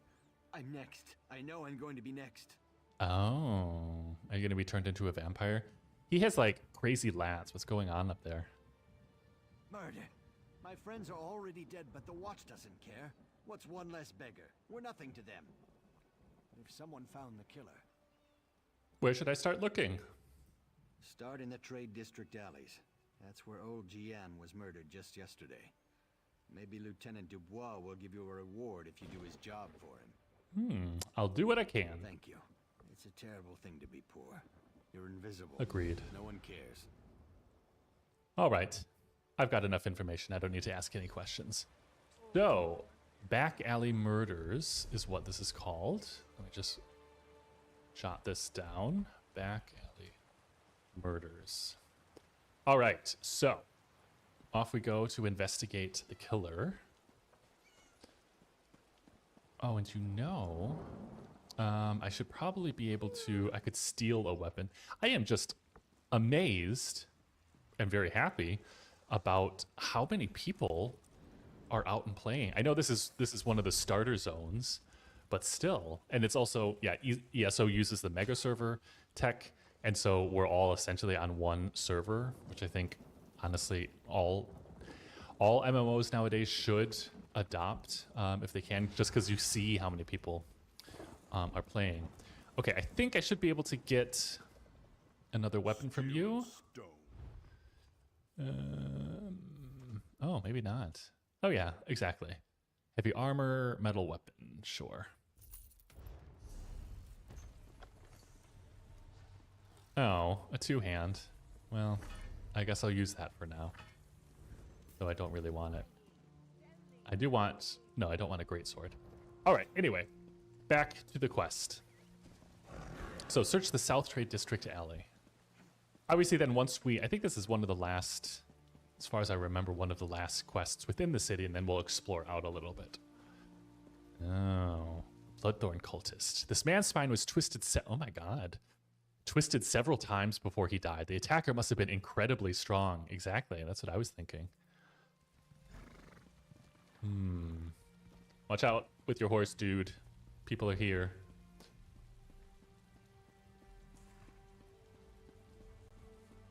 I'm next. I know I'm going to be next. Oh, are you going to be turned into a vampire? He has like crazy lats. What's going on up there? Murder. My friends are already dead, but the watch doesn't care. What's one less beggar? We're nothing to them. If someone found the killer. Where should I start looking? Start in the trade district alleys. That's where old Gian was murdered just yesterday. Maybe Lieutenant Dubois will give you a reward if you do his job for him. I'll do what I can. Thank you. It's a terrible thing to be poor. You're invisible. Agreed. No one cares. All right. I've got enough information. I don't need to ask any questions. So, Back Alley Murders is what this is called. Let me just jot this down. Back alley murders. All right, so off we go to investigate the killer. Oh, and you know, I should probably be able to, I could steal a weapon. I am just amazed and very happy about how many people are out and playing. I know this is one of the starter zones, but still, and it's also, yeah, ESO uses the mega server tech, and so we're all essentially on one server, which I think, honestly, all MMOs nowadays should adopt if they can, just because you see how many people are playing. Okay, I think I should be able to get another weapon from you. Oh, maybe not. Oh yeah, exactly. Heavy armor, metal weapon, sure. Oh, a two-hand. Well, I guess I'll use that for now. Though I don't really want it. I do want... No, I don't want a greatsword. Alright, anyway. Back to the quest. So, search the South Trade District alley. Obviously then once we... I think this is one of the last... As far as I remember, one of the last quests within the city, and then we'll explore out a little bit. Oh. Bloodthorn cultist. This man's spine was twisted... Oh my god. Twisted several times before he died. The attacker must have been incredibly strong. Exactly, that's what I was thinking. Watch out with your horse, dude. People are here.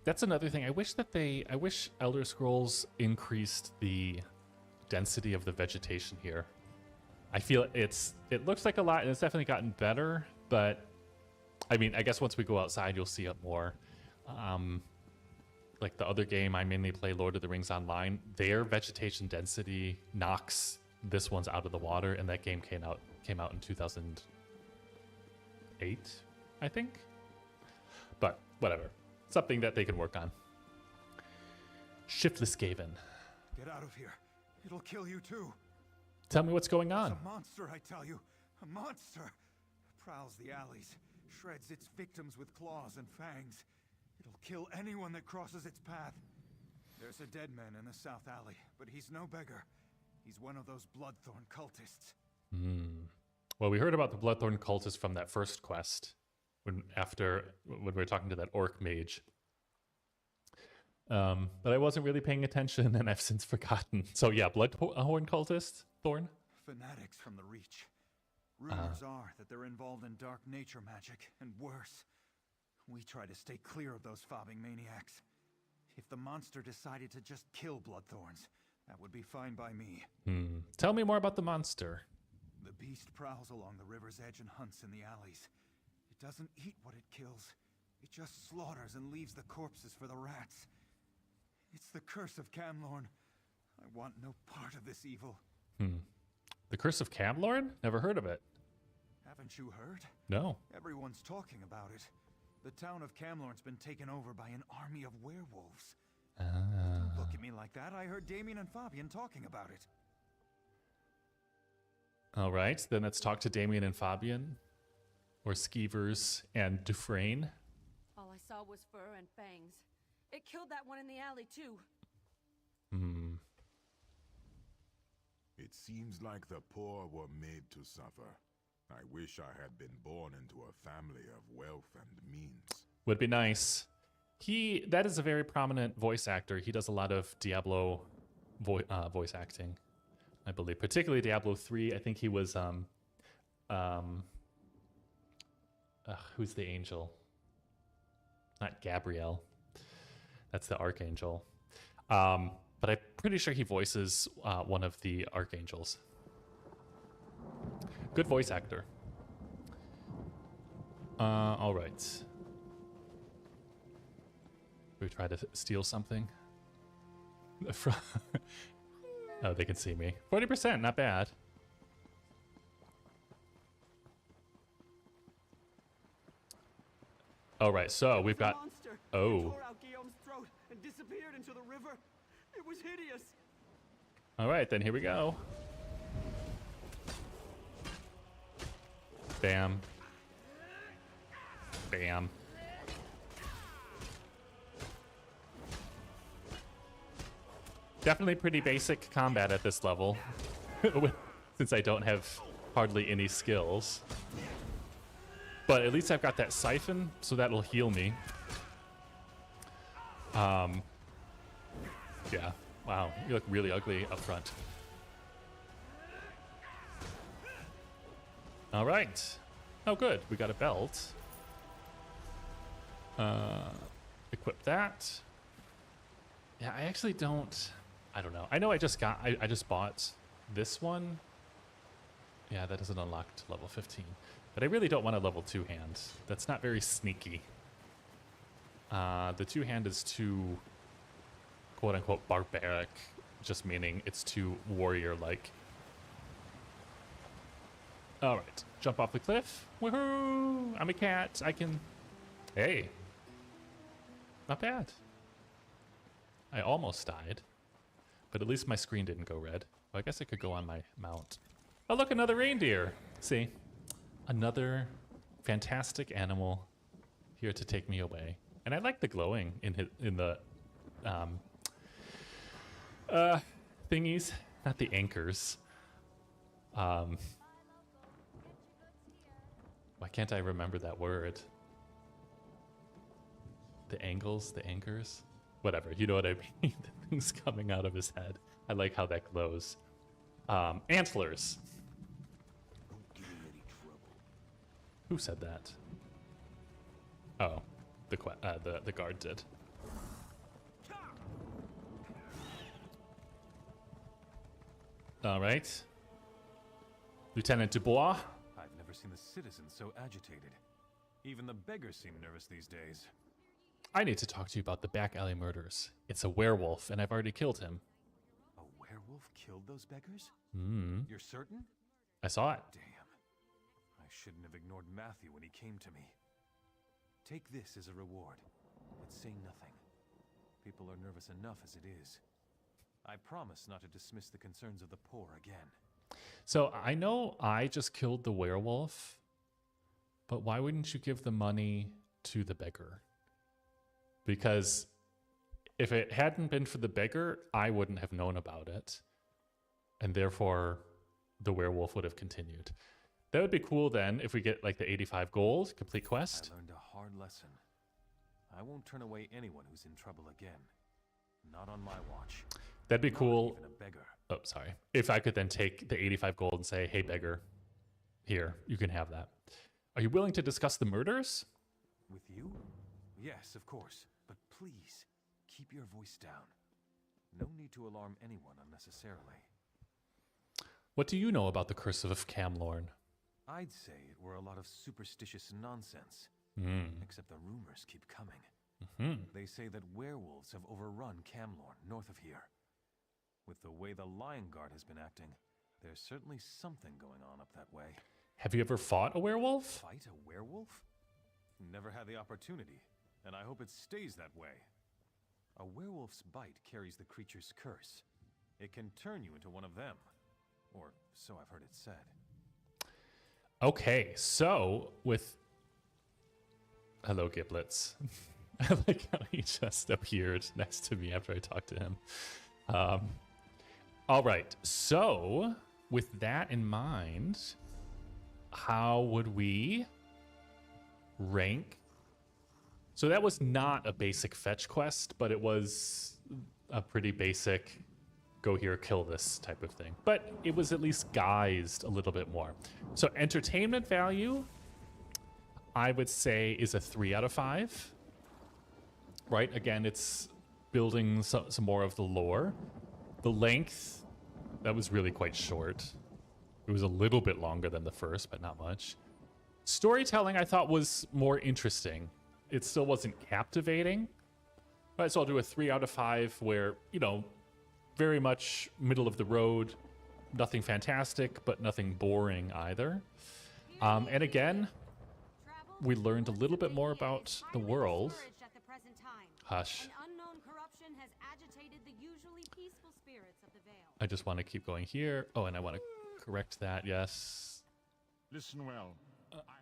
That's another thing. I wish Elder Scrolls increased the density of the vegetation here. I feel it looks like a lot, and it's definitely gotten better, but I mean, I guess once we go outside, you'll see it more. Like the other game, I mainly play Lord of the Rings Online. Their vegetation density knocks this one's out of the water, and that game came out in 2008, I think. But whatever, something that they can work on. Shiftless Gaven. Get out of here. It'll kill you too. Tell me what's going on. It's a monster, I tell you. A monster. Prowls the alleys, shreds its victims with claws and fangs. It'll kill anyone that crosses its path. There's a dead man in the south alley, but he's no beggar. He's one of those Bloodthorn cultists. Well, we heard about the Bloodthorn cultist from that first quest, when we were talking to that orc mage. But I wasn't really paying attention, and I've since forgotten. So yeah, Bloodhorn cultist, Thorn? Fanatics from the Reach. Rumors are that they're involved in dark nature magic, and worse. We try to stay clear of those fobbing maniacs. If the monster decided to just kill Bloodthorns, that would be fine by me. Tell me more about the monster. The beast prowls along the river's edge and hunts in the alleys. It doesn't eat what it kills. It just slaughters and leaves the corpses for the rats. It's the curse of Camlorn. I want no part of this evil. The Curse of Camlorn? Never heard of it. Haven't you heard? No. Everyone's talking about it. The town of Camlorn's been taken over by an army of werewolves. Don't look at me like that. I heard Damien and Fabian talking about it. All right, then let's talk to Damien and Fabian. Or Skeevers and Dufresne. All I saw was fur and fangs. It killed that one in the alley, too. It seems like the poor were made to suffer. I wish I had been born into a family of wealth and means. Would be nice. That is a very prominent voice actor. He does a lot of Diablo voice acting, I believe. Particularly Diablo 3. I think he was, who's the angel? Not Gabrielle. That's the archangel. But I'm pretty sure he voices one of the archangels. Good voice actor. All right. We try to steal something. Oh, they can see me. 40%, not bad. All right, so we've got. Monster. Oh. It tore out Guillaume's throat and disappeared into the river. It was hideous. All right, then here we go. Bam. Bam. Definitely pretty basic combat at this level, since I don't have hardly any skills. But at least I've got that siphon, so that'll heal me. Yeah. Wow, you look really ugly up front. All right. Oh, good. We got a belt. Equip that. Yeah, I actually don't. I don't know. I know I just bought this one. Yeah, that doesn't unlock to level 15. But I really don't want a level 2 hand. That's not very sneaky. The 2 hand is too quote-unquote barbaric, just meaning it's too warrior-like. All right, jump off the cliff. Woohoo! I'm a cat. I can... Hey. Not bad. I almost died, but at least my screen didn't go red. Well, I guess I could go on my mount. Oh, look, another reindeer. See? Another fantastic animal here to take me away. And I like the glowing in the thingies, not the anchors. Why can't I remember that word? The angles, the anchors, whatever. You know what I mean? The things coming out of his head. I like how that glows. Antlers. Don't give him any trouble. Who said that? Oh, the guard did. All right. Lieutenant Dubois. I've never seen the citizens so agitated. Even the beggars seem nervous these days. I need to talk to you about the back alley murders. It's a werewolf, and I've already killed him. A werewolf killed those beggars? Hmm. You're certain? I saw it. Damn. I shouldn't have ignored Matthew when he came to me. Take this as a reward. It's saying nothing. People are nervous enough as it is. I promise not to dismiss the concerns of the poor again. So I know I just killed the werewolf, but why wouldn't you give the money to the beggar? Because if it hadn't been for the beggar, I wouldn't have known about it. And therefore, the werewolf would have continued. That would be cool then if we get like the 85 gold, complete quest. I learned a hard lesson. I won't turn away anyone who's in trouble again. Not on my watch. That'd be Not cool. even a beggar. Oh, sorry. If I could then take the 85 gold and say, hey, beggar, here, you can have that. Are you willing to discuss the murders? With you? Yes, of course. But please, keep your voice down. No need to alarm anyone unnecessarily. What do you know about the curse of Camlorn? I'd say it were a lot of superstitious nonsense. Except the rumors keep coming. They say that werewolves have overrun Camlorn, north of here. With the way the Lion Guard has been acting, there's certainly something going on up that way. Have you ever fought a werewolf? Fight a werewolf? Never had the opportunity, and I hope it stays that way. A werewolf's bite carries the creature's curse. It can turn you into one of them. Or so I've heard it said. Okay, so with... Hello, Giblets. I like how he just appeared next to me after I talked to him. All right, so with that in mind, how would we rank? So that was not a basic fetch quest, but it was a pretty basic go here, kill this type of thing. But it was at least guised a little bit more. So entertainment value, I would say, is a 3 out of 5. Right? Again, it's building some more of the lore. The length, that was really quite short. It was a little bit longer than the first, but not much. Storytelling, I thought, was more interesting. It still wasn't captivating. Right, so I'll do a 3 out of 5 where, you know, very much middle of the road. Nothing fantastic, but nothing boring either. And again, we learned a little bit more about the world. Hush. An unknown corruption has agitated the usually peaceful spirits of the Vale. I just want to keep going here. Oh, and I want to correct that. Yes. Listen well.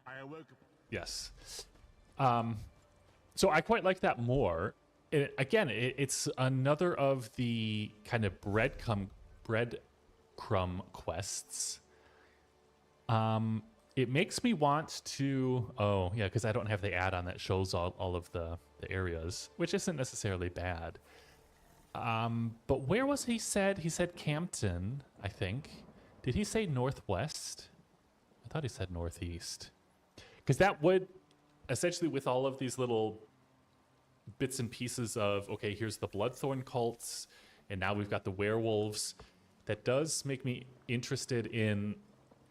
I awoke. Yes. So I quite like that more. It's another of the kind of breadcrumb quests. It makes me want to... Oh, yeah, because I don't have the add-on that shows all of the areas, which isn't necessarily bad. But where was he said? He said Campton, I think. Did he say northwest? I thought he said northeast. Because that would, essentially with all of these little bits and pieces of, okay, here's the Bloodthorn cults, and now we've got the werewolves, that does make me interested in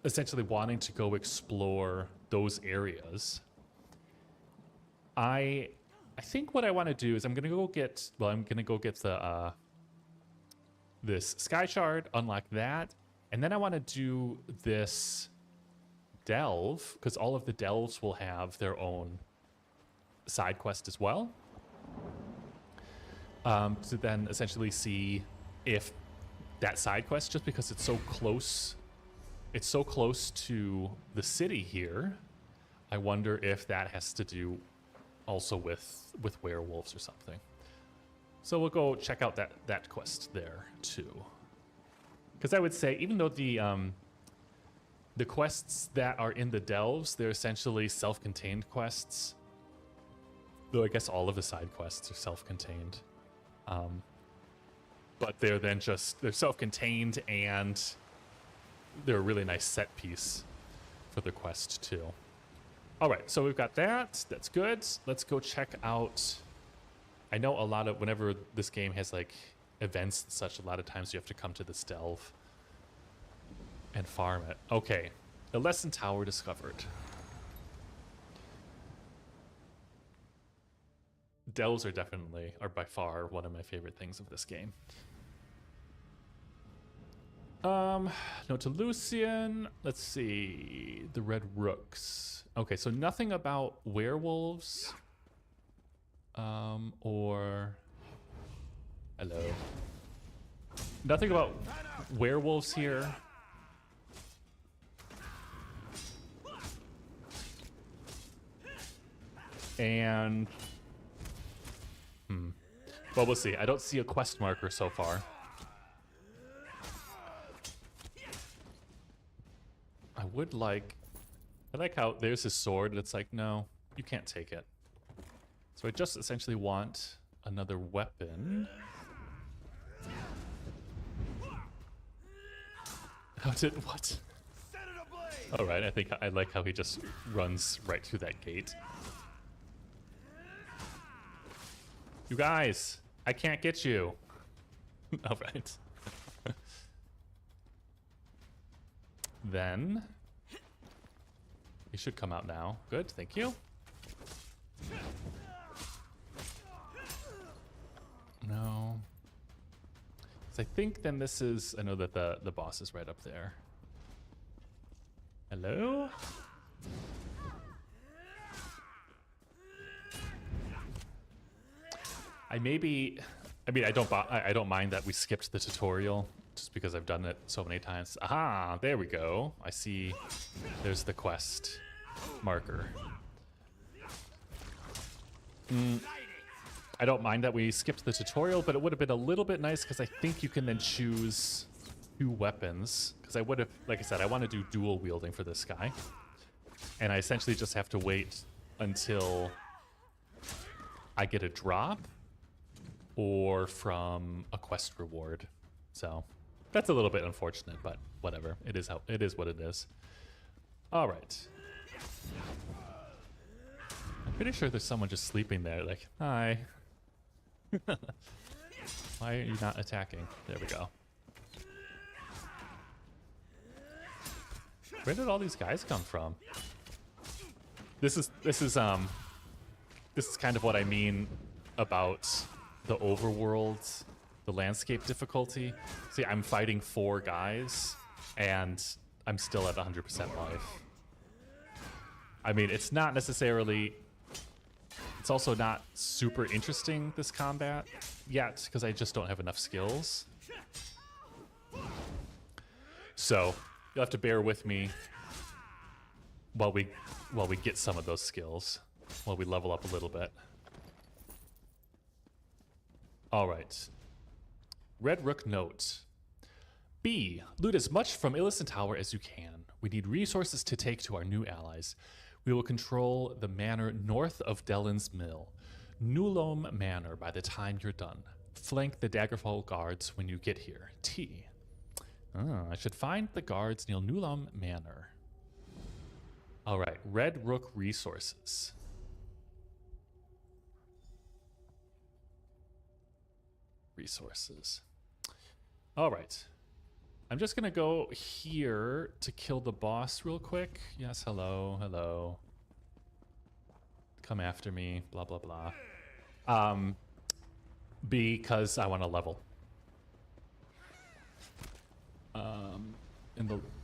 essentially wanting to go explore those areas. I think what I want to do is I'm gonna go get the this Sky Shard, unlock that, and then I want to do this delve, because all of the delves will have their own side quest as well. To then essentially see if that side quest, just because it's so close to the city here, I wonder if that has to do also with werewolves or something. So we'll go check out that quest there too. Because I would say, even though the quests that are in the delves, they're essentially self-contained quests. Though I guess all of the side quests are self-contained. But they're self-contained, and they're a really nice set piece for the quest too. All right, so we've got that. That's good. Let's go check out. I know a lot of, whenever this game has like events and such, a lot of times you have to come to this delve and farm it. Okay, a lesson tower discovered. Delves are by far one of my favorite things of this game. Note to Lucian. Let's see. The Red Rooks. Okay, so nothing about werewolves. Or... Hello. Nothing about werewolves here. And... Well, we'll see. I don't see a quest marker so far. I like how there's his sword, and it's like, no, you can't take it. So I just essentially want another weapon. What? All right, I like how he just runs right through that gate. You guys, I can't get you. All right. Then he should come out now. Good, thank you. No. So I think then this is, I know that the boss is right up there. Hello? I don't mind that we skipped the tutorial just because I've done it so many times. Aha, there we go. I see there's the quest marker. I don't mind that we skipped the tutorial, but it would have been a little bit nice because I think you can then choose 2 weapons. Because I would have, like I said, I want to do dual wielding for this guy. And I essentially just have to wait until I get a drop or from a quest reward. So that's a little bit unfortunate, but whatever. It is what it is. All right. I'm pretty sure there's someone just sleeping there. Like, hi. Why are you not attacking? There we go. Where did all these guys come from? This is kind of what I mean about the overworld, the landscape difficulty. See, I'm fighting 4 guys, and I'm still at 100% life. I mean, it's not necessarily... It's also not super interesting, this combat, yet, because I just don't have enough skills. So, you'll have to bear with me while we get some of those skills. while we level up a little bit. All right. Red Rook note. B. Loot as much from Illicent Tower as you can. We need resources to take to our new allies. We will control the manor north of Dellen's Mill. Nulome Manor by the time you're done. Flank the Daggerfall guards when you get here. T. Oh, I should find the guards near Nulome Manor. All right, Red Rook resources. Resources. All right. I'm just going to go here to kill the boss real quick. Yes, hello, hello. Come after me, blah, blah, blah. Because I want to level.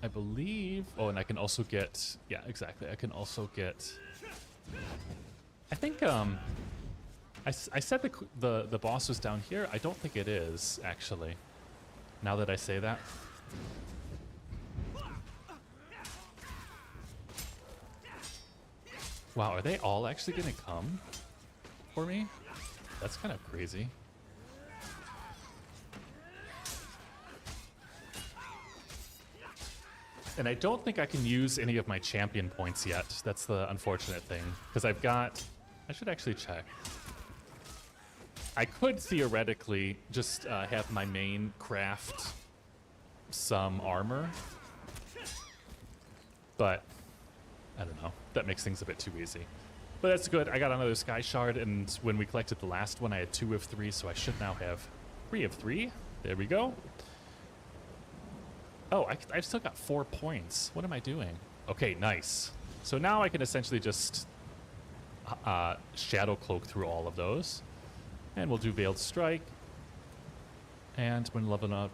I believe... Oh, and I can also get... Yeah, exactly. I can also get... I think, I said the boss was down here. I don't think it is, actually. Now that I say that. Wow, are they all actually gonna come for me? That's kind of crazy. And I don't think I can use any of my champion points yet. That's the unfortunate thing. Because I've got... I should actually check. I could theoretically just have my main craft some armor. But I don't know. That makes things a bit too easy. But that's good. I got another Sky Shard, and when we collected the last one, I had 2 of 3, so I should now have 3 of 3. There we go. Oh, I've still got 4 points. What am I doing? Okay, nice. So now I can essentially just Shadow Cloak through all of those. And we'll do Veiled Strike. And when leveling up,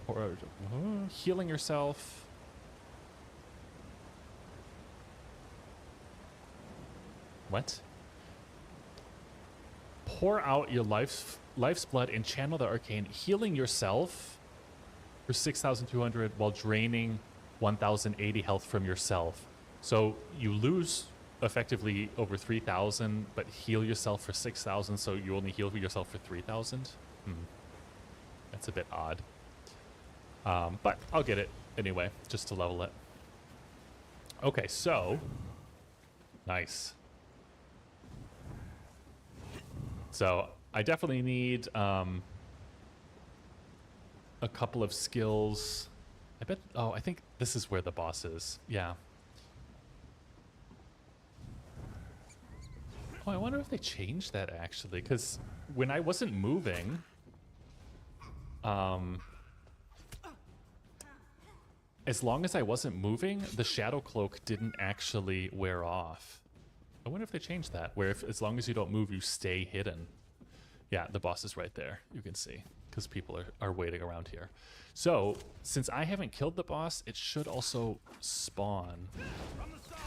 healing yourself. What? Pour out your life's blood and channel the arcane, healing yourself for 6,200 while draining 1,080 health from yourself. So you lose effectively over 3,000, but heal yourself for 6,000, so you only heal yourself for 3,000? That's a bit odd. But I'll get it anyway, just to level it. Okay, so... Nice. So I definitely need a couple of skills. I bet... Oh, I think this is where the boss is. Yeah. Oh, I wonder if they changed that, actually. Because when I wasn't moving... as long as I wasn't moving, the Shadow Cloak didn't actually wear off. I wonder if they changed that, where if as long as you don't move, you stay hidden. Yeah, the boss is right there, you can see, because people are waiting around here. So, since I haven't killed the boss, it should also spawn. From the side.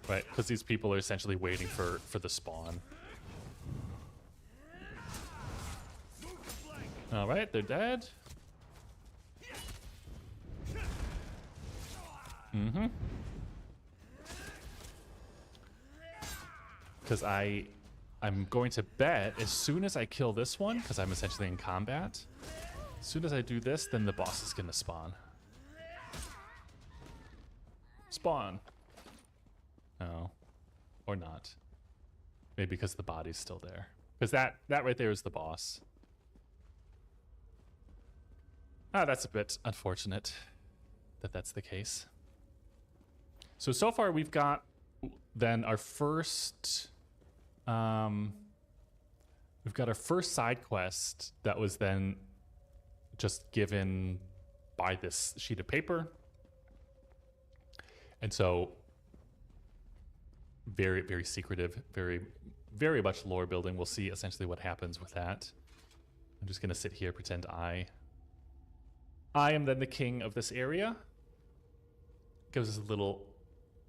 Right, because these people are essentially waiting for the spawn. All right, they're dead. Mm-hmm. Because I'm going to bet as soon as I kill this one, because I'm essentially in combat, as soon as I do this, then the boss is going to spawn. Spawn. No. Or not. Maybe because the body's still there. Because that right there is the boss. Ah, that's a bit unfortunate that that's the case. So far we've got then our first, we've got our first side quest that was then just given by this sheet of paper. And so very, very secretive, very, very much lore building. We'll see essentially what happens with that. I'm just going to sit here, pretend I am then the king of this area. Gives us a little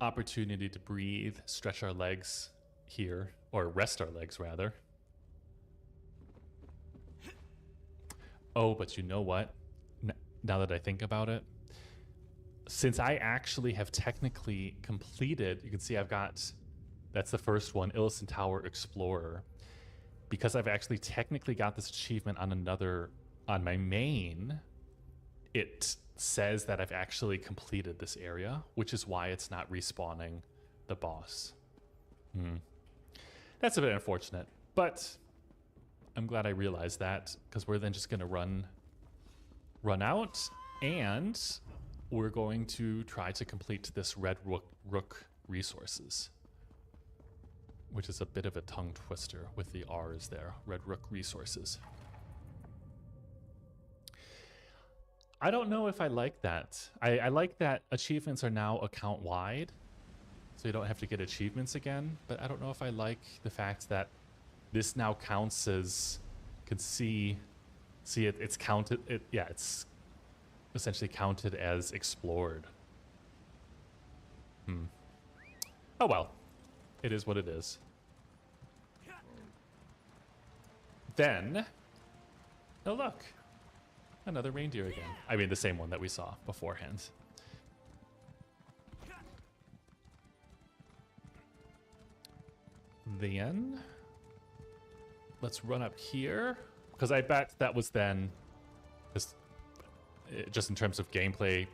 opportunity to breathe, stretch our legs here, or rest our legs rather. Oh, but you know what? Now that I think about it, since I actually have technically completed, you can see I've got, that's the first one, Illison Tower Explorer. Because I've actually technically got this achievement on on my main, it says that I've actually completed this area, which is why it's not respawning the boss. That's a bit unfortunate, but I'm glad I realized that, because we're then just going to run out, and we're going to try to complete this Red Rook resources, which is a bit of a tongue twister with the R's there. Red Rook resources. I don't know if I like that. I like that achievements are now account wide, so you don't have to get achievements again, but I don't know if I like the fact that this now counts as, can see it, it's counted, it's essentially counted as explored. Oh well, it is what it is. Then, oh look, another reindeer again. I mean, the same one that we saw beforehand. Then, let's run up here, because I bet that was then, just in terms of gameplay,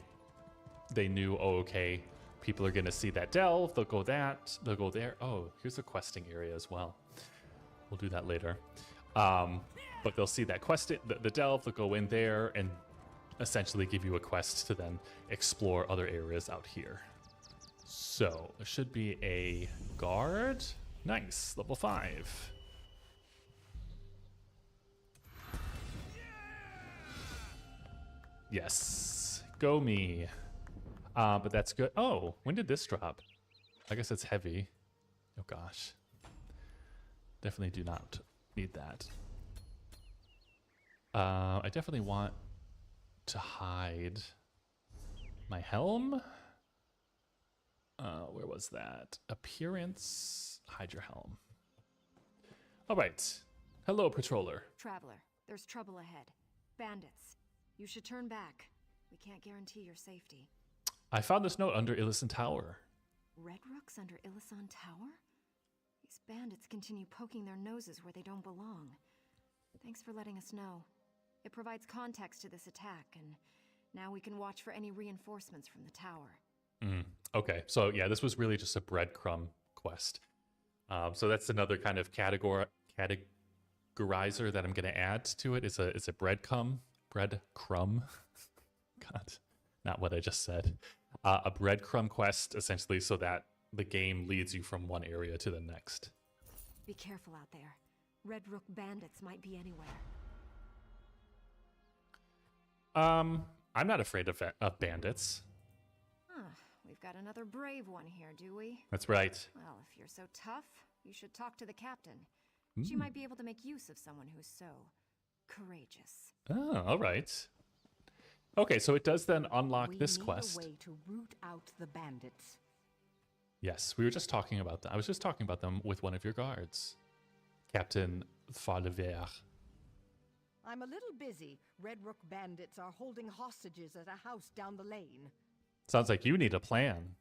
they knew, oh, okay, people are going to see that delve, they'll go there. Oh, here's a questing area as well. We'll do that later. But they'll see that quest, the delve, they'll go in there and essentially give you a quest to then explore other areas out here. So there should be a guard. Nice, level 5. Yes, go me. But that's good. Oh, when did this drop? I guess it's heavy. Oh gosh. Definitely do not need that. I definitely want to hide my helm. Where was that? Appearance. Hide your helm. All right. Hello, patroller. Traveler, there's trouble ahead. Bandits. You should turn back. We can't guarantee your safety. I found this note under Illison Tower. Red Rooks under Illison Tower? These bandits continue poking their noses where they don't belong. Thanks for letting us know. It provides context to this attack, and now we can watch for any reinforcements from the tower. Okay, so yeah, this was really just a breadcrumb quest. So that's another kind of categorizer that I'm going to add to it. It's a breadcrumb. God, not what I just said. A breadcrumb quest, essentially, so that the game leads you from one area to the next. Be careful out there. Red Rook bandits might be anywhere. I'm not afraid of bandits. We've got another brave one here, do we? That's right. Well, if you're so tough, you should talk to the captain. She might be able to make use of someone who's so courageous. Oh, all right. Okay, so it does then unlock this quest. We need a way to root out the bandits. Yes, we were just talking about that. I was just talking about them with one of your guards, Captain Farlever. I'm a little busy. Red Rook bandits are holding hostages at a house down the lane. Sounds like you need a plan.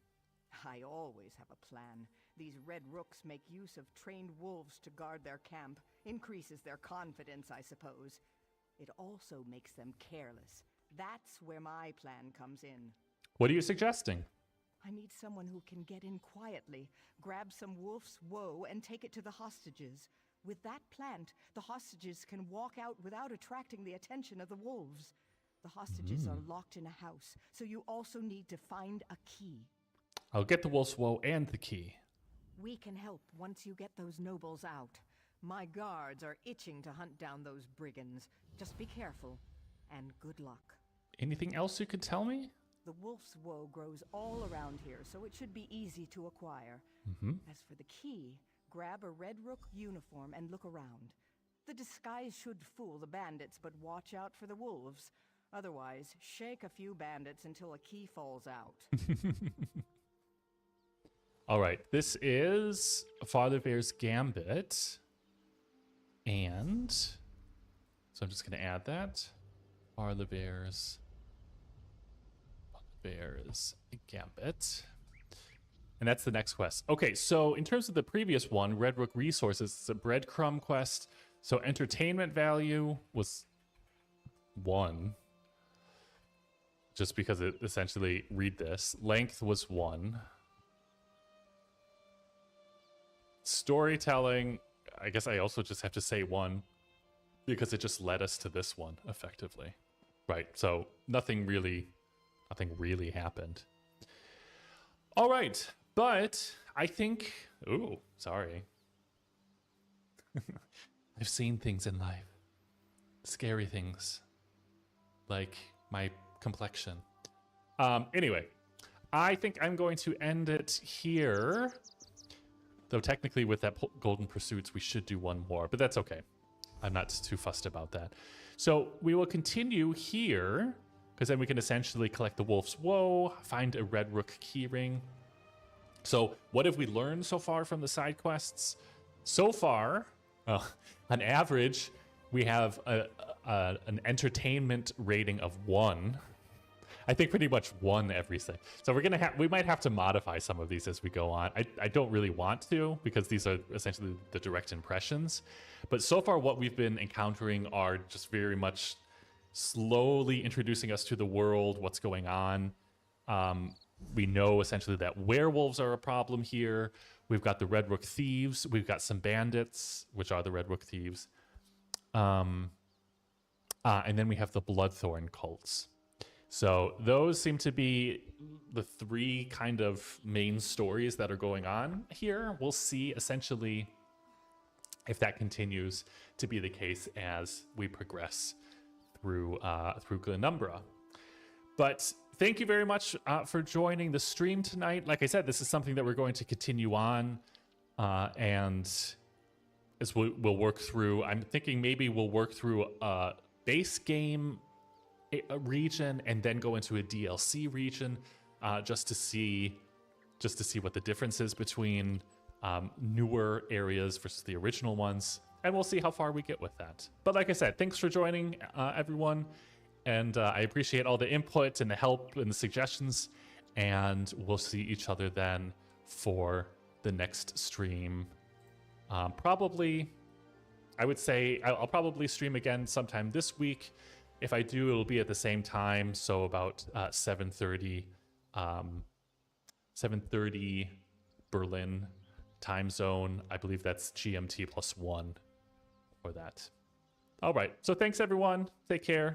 I always have a plan. These Red Rooks make use of trained wolves to guard their camp. Increases their confidence, I suppose. It also makes them careless. That's where my plan comes in. What are you suggesting? I need someone who can get in quietly, grab some wolf's woe, and take it to the hostages. With that plant, the hostages can walk out without attracting the attention of the wolves. The hostages are locked in a house, so you also need to find a key. I'll get the wolf's woe and the key. We can help once you get those nobles out. My guards are itching to hunt down those brigands. Just be careful, and good luck. Anything else you could tell me? The wolf's woe grows all around here, so it should be easy to acquire. As for the key, grab a Red Rook uniform and look around. The disguise should fool the bandits, but watch out for the wolves. Otherwise, shake a few bandits until a key falls out. All right, this is Farlever's Gambit. And so I'm just going to add that. Farlever's Bear's Gambit. And that's the next quest. Okay, so in terms of the previous one, Red Rook Resources, it's a breadcrumb quest. So entertainment value was 1. Just because it essentially, read this. Length was 1. Storytelling, I guess I also just have to say 1. Because it just led us to this one, effectively. Right, so nothing really happened. All right, but I think... Ooh, sorry. I've seen things in life. Scary things. Like my complexion. Anyway, I think I'm going to end it here. Though technically with that Golden Pursuits, we should do one more, but that's okay. I'm not too fussed about that. So we will continue here, because then we can essentially collect the Wolf's Woe, find a Red Rook keyring. So what have we learned so far from the side quests? So far, on average, we have an entertainment rating of 1. I think pretty much 1 everything. So we might have to modify some of these as we go on. I don't really want to, because these are essentially the direct impressions. But so far what we've been encountering are just very much slowly introducing us to the world, what's going on. We know essentially that werewolves are a problem here. We've got the Red Rook Thieves. We've got some bandits, which are the Red Rook Thieves. And then we have the Bloodthorn cults. So those seem to be the 3 kind of main stories that are going on here. We'll see essentially if that continues to be the case as we progress through Glenumbra. But thank you very much for joining the stream tonight. Like I said, this is something that we're going to continue on, and as we'll work through. I'm thinking maybe we'll work through a base game a region and then go into a DLC region, just to see what the difference is between newer areas versus the original ones, and we'll see how far we get with that. But like I said, thanks for joining, everyone, and I appreciate all the input and the help and the suggestions, and we'll see each other then for the next stream. Probably, I would say I'll probably stream again sometime this week. If I do, it'll be at the same time, so about 7:30 Berlin time zone. I believe that's GMT +1 for that. All right, so thanks everyone. Take care.